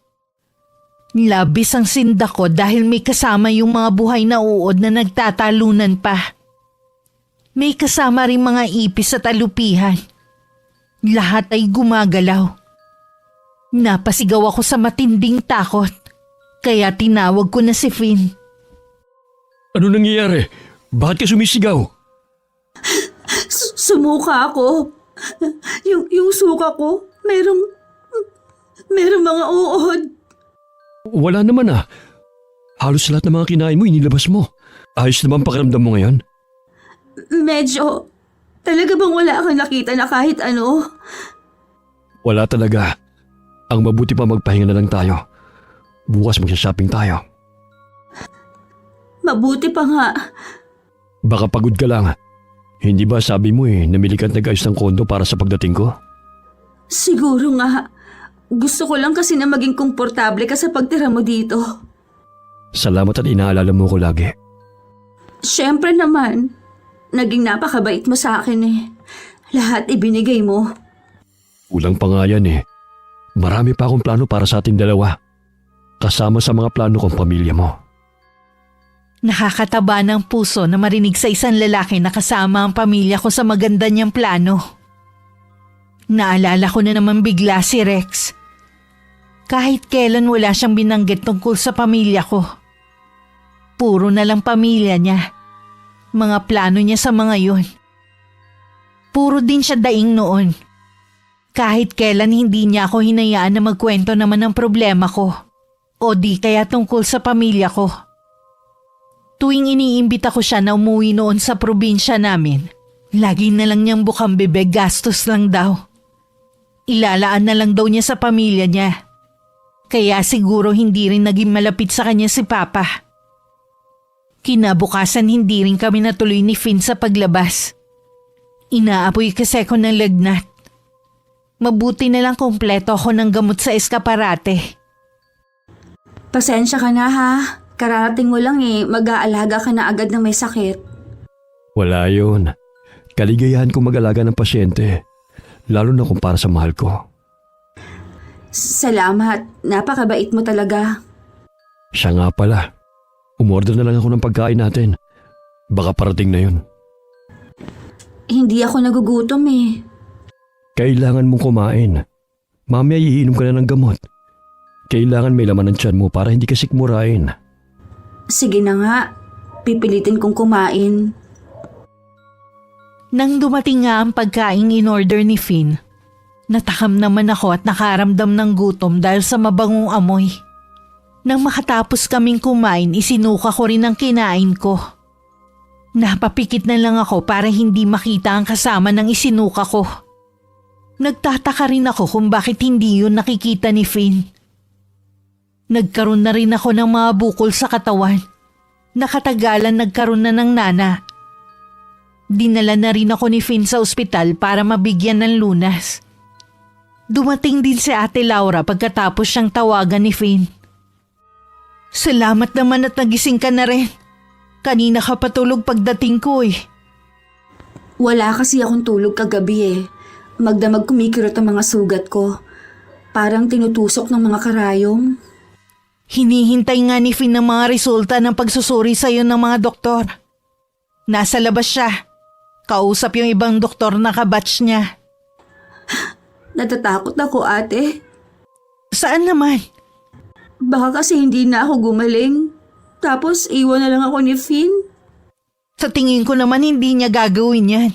Labis ang sinda ko dahil may kasama yung mga buhay na uod na nagtatalunan pa. May kasama rin mga ipis at alupihan. Lahat ay gumagalaw. Napasigaw ako sa matinding takot, kaya tinawag ko na si Finn. Ano nangyayari? Bakit ka sumisigaw? Sumuka ako. Yung suka ko, merong mga uod. Wala naman ah. Halos lahat ng mga kinain mo, inilabas mo. Ayos naman pakiramdam mo ngayon? Medyo, talaga bang wala kang nakita na kahit ano? Wala talaga. Ang mabuti pa magpahinga na lang tayo. Bukas magsha-shopping tayo. Mabuti pa nga. Baka pagod ka lang. Hindi ba sabi mo namili ka at nag-ayos ng kondo para sa pagdating ko? Siguro nga. Gusto ko lang kasi na maging komportable ka sa pagtira mo dito. Salamat at inaalala mo ko lagi. Siyempre naman. Naging napakabait mo sa akin eh. Lahat ibinigay mo. Kulang pa nga yan eh. Marami pa akong plano para sa ating dalawa. Kasama sa mga plano kong pamilya mo. Nakakataba ng puso na marinig sa isang lalaki na kasama ang pamilya ko sa maganda niyang plano. Naalala ko na naman bigla si Rex. Kahit kailan wala siyang binanggit tungkol sa pamilya ko. Puro na lang pamilya niya. Mga plano niya sa mga yun. Puro din siya daing noon. Kahit kailan hindi niya ako hinayaan na magkwento naman ng problema ko. O di kaya tungkol sa pamilya ko. Tuwing iniimbita ko siya na umuwi noon sa probinsya namin, lagi na lang niyang bukang bibig, gastos lang daw. Ilalaan na lang daw niya sa pamilya niya. Kaya siguro hindi rin naging malapit sa kanya si Papa. Kinabukasan hindi rin kami natuloy ni Finn sa paglabas. Inaapoy kasi ako ng lagnat. Mabuti na lang kumpleto ako ng gamot sa eskaparate. Pasensya ka na ha. Kararating mo lang mag-aalaga ka na agad na may sakit. Wala yun. Kaligayahan kong mag-alaga ng pasyente. Lalo na kung para sa mahal ko. Salamat. Napakabait mo talaga. Siya nga pala. Umorder na lang ako ng pagkain natin. Baka parating na yun. Hindi ako nagugutom eh. Kailangan mong kumain. Mamaya iinom ka na ng gamot. Kailangan may laman ng tiyan mo para hindi ka sikmurain. Sige na nga. Pipilitin kong kumain. Nang dumating nga ang pagkain in-order ni Finn, natakam naman ako at nakaramdam ng gutom dahil sa mabangong amoy. Nang makatapos kaming kumain, isinuka ko rin ang kinain ko. Napapikit na lang ako para hindi makita ang kasama ng isinuka ko. Nagtataka rin ako kung bakit hindi yun nakikita ni Finn. Nagkaroon na rin ako ng mga bukol sa katawan. Nakatagalan nagkaroon na ng nana. Dinala na rin ako ni Finn sa ospital para mabigyan ng lunas. Dumating din si Ate Laura pagkatapos siyang tawagan ni Finn. Salamat naman at nagising ka na rin. Kanina ka patulog pagdating ko eh. Wala kasi akong tulog kagabi eh. Magdamag kumikirot ang mga sugat ko. Parang tinutusok ng mga karayom. Hinihintay nga ni Finn ang mga resulta ng pagsusuri sa'yo ng mga doktor. Nasa labas siya. Kausap yung ibang doktor na kabatch niya. Natatakot ako ate. Saan naman? Baka kasi hindi na ako gumaling. Tapos iwan na lang ako ni Finn. Sa tingin ko naman hindi niya gagawin yan.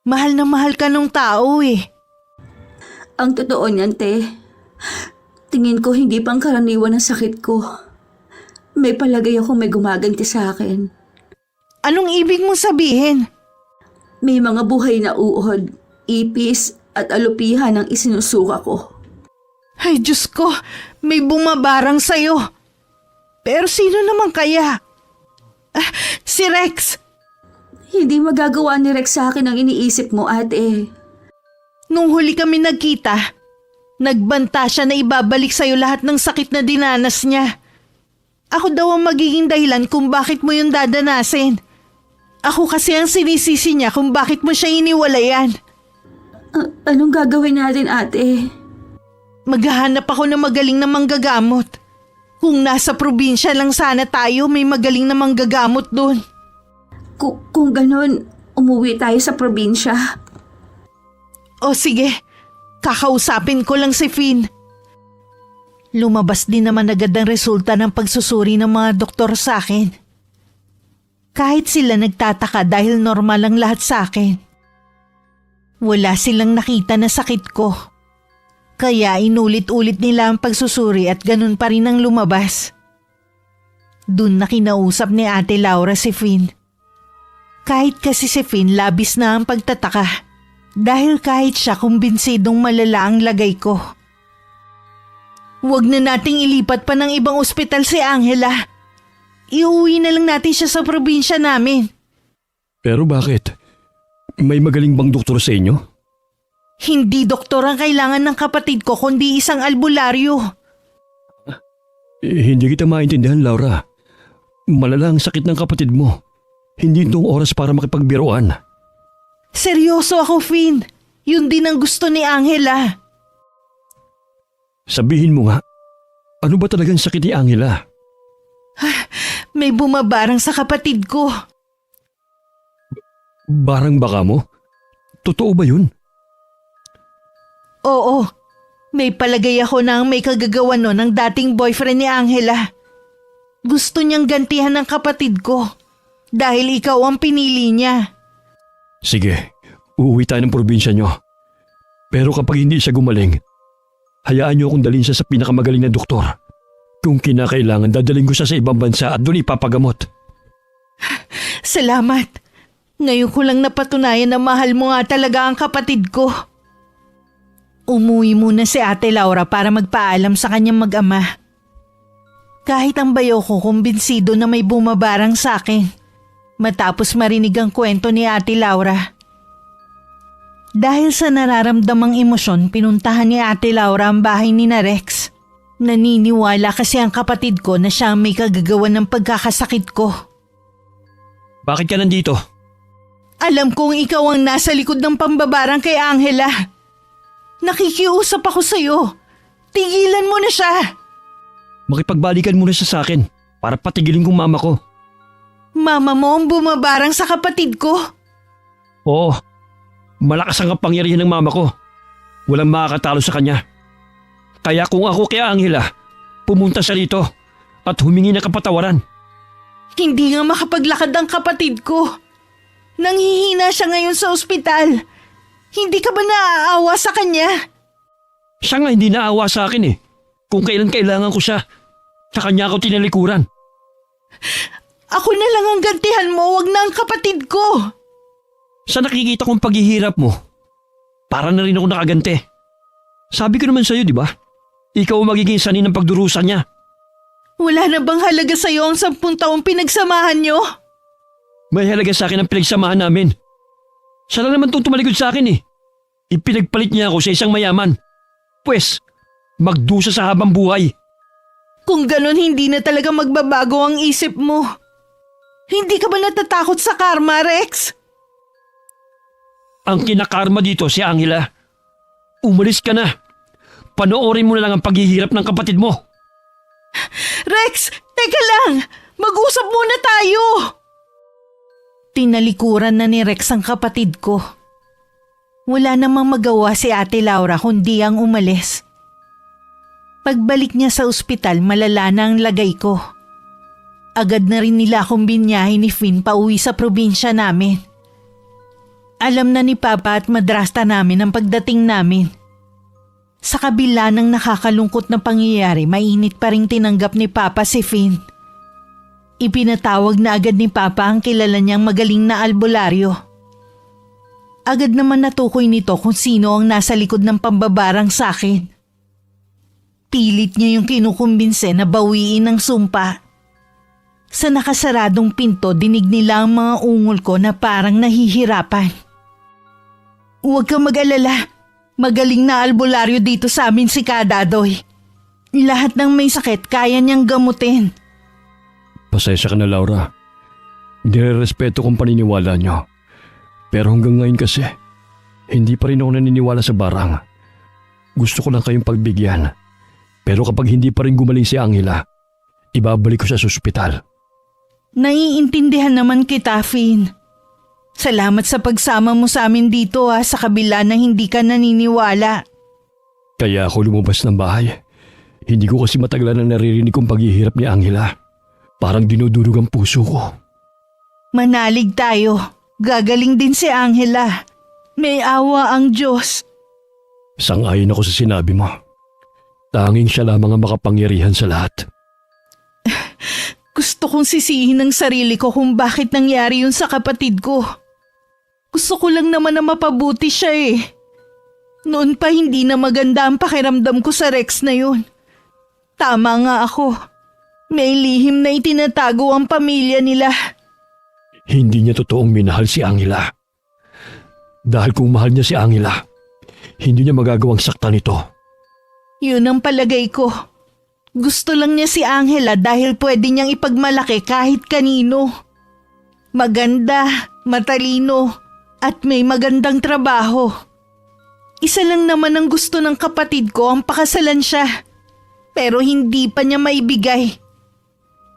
Mahal na mahal ka nung tao eh. Ang totoo niyan, te. Tingin ko hindi pang karaniwan ang sakit ko. May palagay ako may gumaganti sa akin. Anong ibig mong sabihin? May mga buhay na uod, ipis at alupihan ang isinusuka ko. Ay Diyos ko, may bumabarang sa'yo. Pero sino naman kaya? Si Rex. Hindi magagawa ni Rex sa akin ang iniisip mo, ate. Nung huli kami nagkita, Nagbanta siya na ibabalik sa'yo lahat ng sakit na dinanas niya. Ako daw ang magiging dahilan kung bakit mo yung dadanasin. Ako kasi ang sinisisi niya kung bakit mo siya iniwalayan. Anong gagawin natin, ate? Maghahanap ako ng magaling na manggagamot. Kung nasa probinsya lang sana tayo, may magaling na manggagamot doon. Kung ganun, umuwi tayo sa probinsya. O sige, kakausapin ko lang si Finn. Lumabas din naman agad ang resulta ng pagsusuri ng mga doktor sa akin. Kahit sila nagtataka dahil normal ang lahat sa akin. Wala silang nakita na sakit ko. Kaya inulit-ulit nila ang pagsusuri at ganun pa rin ang lumabas. Dun na kinausap ni Ate Laura si Finn. Kahit kasi si Finn labis na ang pagtataka. Dahil kahit siya kumbinsidong malala ang lagay ko. Huwag na nating ilipat pa ng ibang ospital si Angela. Iuwi na lang natin siya sa probinsya namin. Pero bakit? May magaling bang doktor sa inyo? Hindi doktor ang kailangan ng kapatid ko kundi isang albularyo. Hindi kita maintindihan, Laura. Malala ang sakit ng kapatid mo. Hindi itong oras para makipagbiruan. Seryoso ako, Finn. Yun din ang gusto ni Angela. Sabihin mo nga, ano ba talagang sakit ni Angela? May bumabarang sa kapatid ko. Barang baka mo? Totoo ba yun? Oo. May palagay ako na ang may kagagawa nun ng dating boyfriend ni Angela. Gusto niyang gantihan ng kapatid ko. Dahil ikaw ang pinili niya. Sige, uuwi tayo ng probinsya nyo. Pero kapag hindi siya gumaling, hayaan niyo akong dalhin siya sa pinakamagaling na doktor. Kung kinakailangan, dadaling ko siya sa ibang bansa at doon ipapagamot. Salamat. Ngayon ko lang napatunayan na mahal mo nga talaga ang kapatid ko. Umuwi muna si Ate Laura para magpaalam sa kanyang mag-ama. Kahit ang bayo ko kumbinsido na may bumabarang sa akin. Matapos marinig ang kwento ni Ate Laura. Dahil sa nararamdamang emosyon, pinuntahan ni Ate Laura ang bahay ni Rex. Naniniwala kasi ang kapatid ko na siya ang may kagagawan ng pagkakasakit ko. Bakit ka nandito? Alam kong ikaw ang nasa likod ng pambabarang kay Angela. Nakikiusap ako sa'yo. Tigilan mo na siya. Makipagbalikan muna siya sa akin para patigilin kong mama ko. Mama mo ang bumabarang sa kapatid ko. Oo, malakas ang kapangyarihan ng mama ko. Walang makakatalo sa kanya. Kaya kung ako kay Angela, pumunta siya rito at humingi ng kapatawaran. Hindi nga makapaglakad ang kapatid ko. Nanghihina siya ngayon sa ospital. Hindi ka ba naaawa sa kanya? Siya nga hindi naawa sa akin eh. Kung kailan kailangan ko siya, sa kanya ako tinalikuran. Ako na lang ang gantihan mo, wag na ang kapatid ko. Sa nakikita kong paghihirap mo, para na rin ako nakagante. Sabi ko naman sa'yo, di ba? Ikaw ang magiging sanhi ng pagdurusa niya. Wala na bang halaga sa'yo ang 10 taong pinagsamahan niyo? May halaga sa akin ang pinagsamahan namin. Siya lang naman itong tumalikod sa akin eh. Ipinagpalit niya ako sa isang mayaman. Pwes, magdusa sa habang buhay. Kung ganon hindi na talaga magbabago ang isip mo. Hindi ka ba natatakot sa karma, Rex? Ang kinakarma dito si Angela. Umalis ka na. Panoorin mo na lang ang paghihirap ng kapatid mo. Rex, teka lang! Mag-usap muna tayo! Tinalikuran na ni Rex ang kapatid ko. Wala namang magawa si Ate Laura kundi ang umalis. Pagbalik niya sa ospital, malala na ang lagay ko. Agad na rin nila akong binyahin ni Finn pauwi sa probinsya namin. Alam na ni Papa at madrasta namin ang pagdating namin. Sa kabila ng nakakalungkot na pangyayari, mainit pa rin tinanggap ni Papa si Finn. Ipinatawag na agad ni Papa ang kilala niyang magaling na albularyo. Agad naman natukoy nito kung sino ang nasa likod ng pambabarang sa akin. Pilit niya yung kinukumbinse na bawiin ang sumpa. Sa nakasaradong pinto, dinig nila ang mga ungol ko na parang nahihirapan. Huwag kang mag-alala. Magaling na albularyo dito sa amin si Kadadoy. Lahat ng may sakit kaya niyang gamutin. Pasensya ka na, Laura. Nirerespeto kong paniniwala niyo. Pero hanggang ngayon kasi, hindi pa rin ako naniniwala sa barang. Gusto ko lang kayong pagbigyan. Pero kapag hindi pa rin gumaling si Angela, ibabalik ko siya sa ospital. Naiintindihan naman kita, Finn. Salamat sa pagsama mo sa amin dito sa kabila na hindi ka naniniwala. Kaya ako lumabas ng bahay. Hindi ko kasi matagalan na naririnig kong paghihirap ni Angela. Parang dinudurog ang puso ko. Manalig tayo. Gagaling din si Angela. May awa ang Diyos. Sang-ayon ako sa sinabi mo. Tanging siya lamang ang makapangyarihan sa lahat. Gusto kong sisihin ang sarili ko kung bakit nangyari yun sa kapatid ko. Gusto ko lang naman na mapabuti siya Noon pa hindi na maganda ang pakiramdam ko sa Rex na yun. Tama nga ako. May lihim na itinatago ang pamilya nila. Hindi niya totoong minahal si Angela. Dahil kung mahal niya si Angela, hindi niya magagawang saktan ito. Yun ang palagay ko. Gusto lang niya si Angela dahil pwede niyang ipagmalaki kahit kanino. Maganda, matalino, at may magandang trabaho. Isa lang naman ang gusto ng kapatid ko ang pakasalan siya. Pero hindi pa niya maibigay.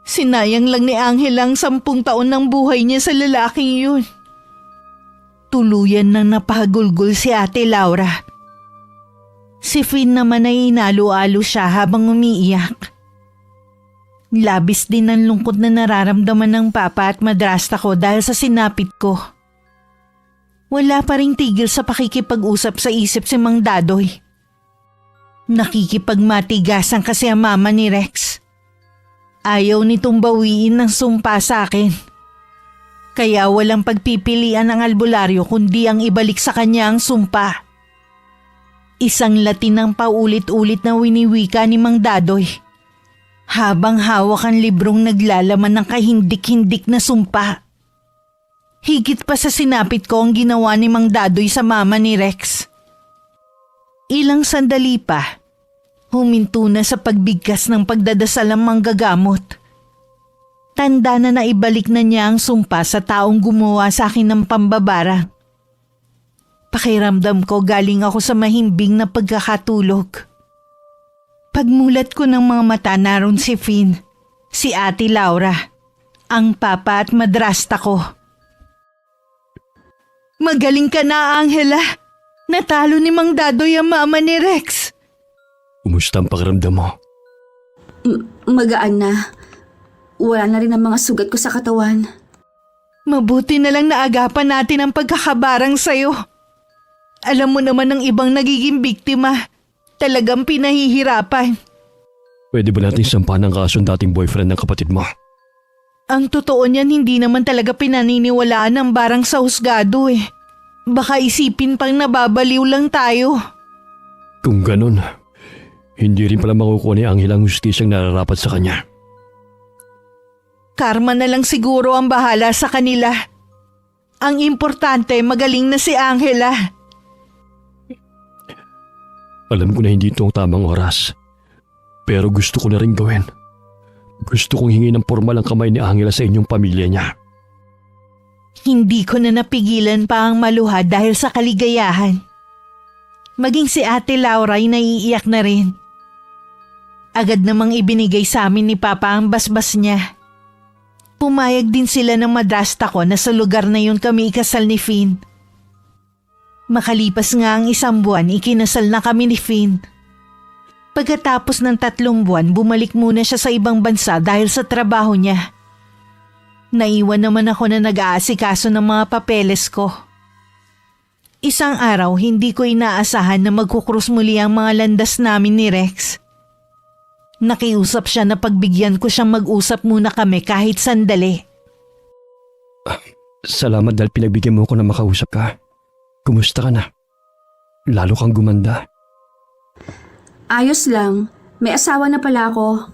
Sinayang lang ni Angela ang 10 taon ng buhay niya sa lalaking yun. Tuluyan nang napahagulgol si Ate Laura. Si Finn naman ay inalo-alo siya habang umiiyak. Labis din ang lungkot na nararamdaman ng papa at madrasta ko dahil sa sinapit ko. Wala pa ring tigil sa pakikipag-usap sa isip si Mang Dadoy. Nakikipagmatigasan kasi ang mama ni Rex. Ayaw nitong bawiin ng sumpa sa akin. Kaya walang pagpipilian ng albularyo kundi ang ibalik sa kanya ang sumpa. Isang Latin ang paulit-ulit na winiwika ni Mang Dadoy. Habang hawak ang librong naglalaman ng kahindik-hindik na sumpa. Higit pa sa sinapit ko ang ginawa ni Mang Dadoy sa mama ni Rex. Ilang sandali pa, huminto na sa pagbigkas ng pagdadasal ang manggagamot. Tanda na naibalik na niya ang sumpa sa taong gumawa sa akin ng pambabara. Pakiramdam ko galing ako sa mahimbing na pagkakatulog. Pagmulat ko ng mga mata naroon si Finn, si Ate Laura, ang papa at madrasta ko. Magaling ka na, Angela. Natalo ni Mang Dadoy ang mama ni Rex. Kumusta ang pakiramdam mo? Magaan na. Wala na rin ang mga sugat ko sa katawan. Mabuti na lang naagapan natin ang pagkakabarang sa'yo. Alam mo naman ng ibang nagiging biktima. Talagang pinahihirapan. Pwede ba natin sampahan ang kaso ng dating boyfriend ng kapatid mo? Ang totoo niyan hindi naman talaga pinaniniwalaan ng barang sa husgado Baka isipin pang nababaliw lang tayo. Kung ganun, hindi rin pala makukuha ni Angela ang hustisyang nararapat sa kanya. Karma na lang siguro ang bahala sa kanila. Ang importante, magaling na si Angela. Alam ko na hindi ito ang tamang oras. Pero gusto ko na rin gawin. Gusto kong hingi ng formal ang kamay ni Angela sa inyong pamilya niya. Hindi ko na napigilan pa ang maluha dahil sa kaligayahan. Maging si Ate Laura ay naiiyak na rin. Agad namang ibinigay sa amin ni Papa ang basbas niya. Pumayag din sila ng madrasta ko na sa lugar na yun kami ikasal ni Finn. Makalipas nga ang 1 buwan, ikinasal na kami ni Finn. Pagkatapos ng 3 buwan, bumalik muna siya sa ibang bansa dahil sa trabaho niya. Naiwan naman ako na nag-aasikaso ng mga papeles ko. Isang araw, hindi ko inaasahan na magkukrus muli ang mga landas namin ni Rex. Nakiusap siya na pagbigyan ko siyang mag-usap muna kami kahit sandali. Salamat dahil pinagbigyan mo ko na makausap ka. Kumusta ka na? Lalo kang gumanda. Ayos lang. May asawa na pala ako.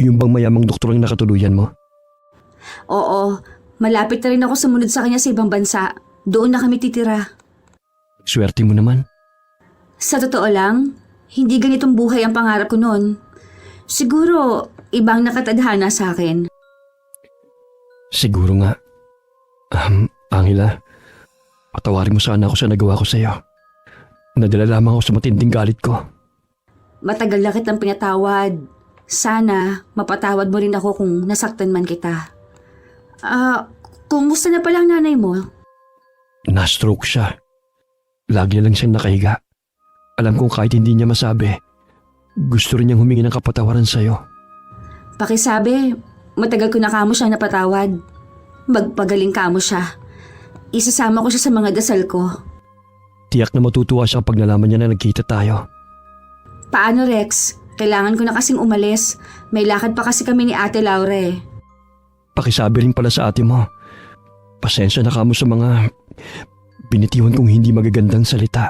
Yung bang mayamang doktor ang nakatuluyan mo? Oo. Malapit na rin ako sumunod sa kanya sa ibang bansa. Doon na kami titira. Swerte mo naman. Sa totoo lang, hindi ganitong buhay ang pangarap ko noon. Siguro, ibang nakatadhana sa akin. Siguro nga. Angela, patawarin mo sana ako sa nagawa ko sa'yo. Nadala lamang ako sa matinding galit ko. Matagal na kitang pinatawad. Sana, mapatawad mo rin ako kung nasaktan man kita. Kumusta na pala ang nanay mo? Na-stroke siya. Lagi na lang siyang nakahiga. Alam kong kahit hindi niya masabi, gusto rin niyang humingi ng kapatawaran sa'yo. Pakisabi, matagal ko na kamo siya napatawad. Magpagaling kamo siya. Isasama ko siya sa mga dasal ko. Tiyak na matutuwa siya kapag nalaman niya na nagkita tayo. Paano, Rex? Kailangan ko na kasing umalis. May lakad pa kasi kami ni Ate Laura eh. Pakisabi rin pala sa ate mo. Pasensya na kamo sa mga binitiwan kong hindi magagandang salita.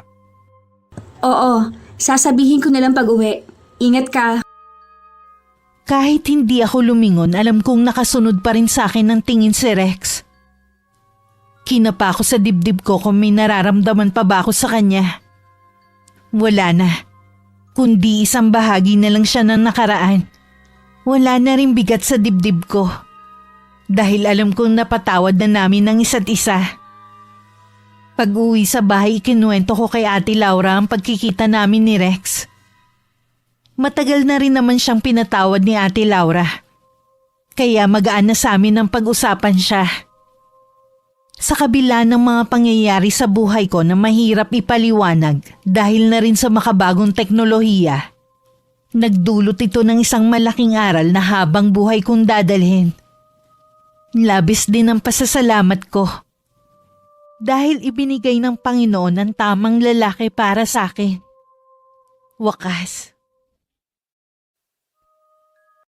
Oo, sasabihin ko na lang pag-uwi. Ingat ka. Kahit hindi ako lumingon, alam kong nakasunod pa rin sa akin ng tingin si Rex. Kinapa ako sa dibdib ko kung may nararamdaman pa ba ako sa kanya. Wala na. Kundi isang bahagi na lang siya ng nakaraan. Wala na rin bigat sa dibdib ko. Dahil alam kong napatawad na namin ng isa't isa. Pag-uwi sa bahay, ikinuwento ko kay Ate Laura ang pagkikita namin ni Rex. Matagal na rin naman siyang pinatawad ni Ate Laura. Kaya magaan na sa amin ang pag-usapan siya. Sa kabila ng mga pangyayari sa buhay ko na mahirap ipaliwanag dahil na rin sa makabagong teknolohiya, nagdulot ito ng isang malaking aral na habang buhay kong dadalhin. Labis din ang pasasalamat ko. Dahil ibinigay ng Panginoon ang tamang lalaki para sa akin. Wakas,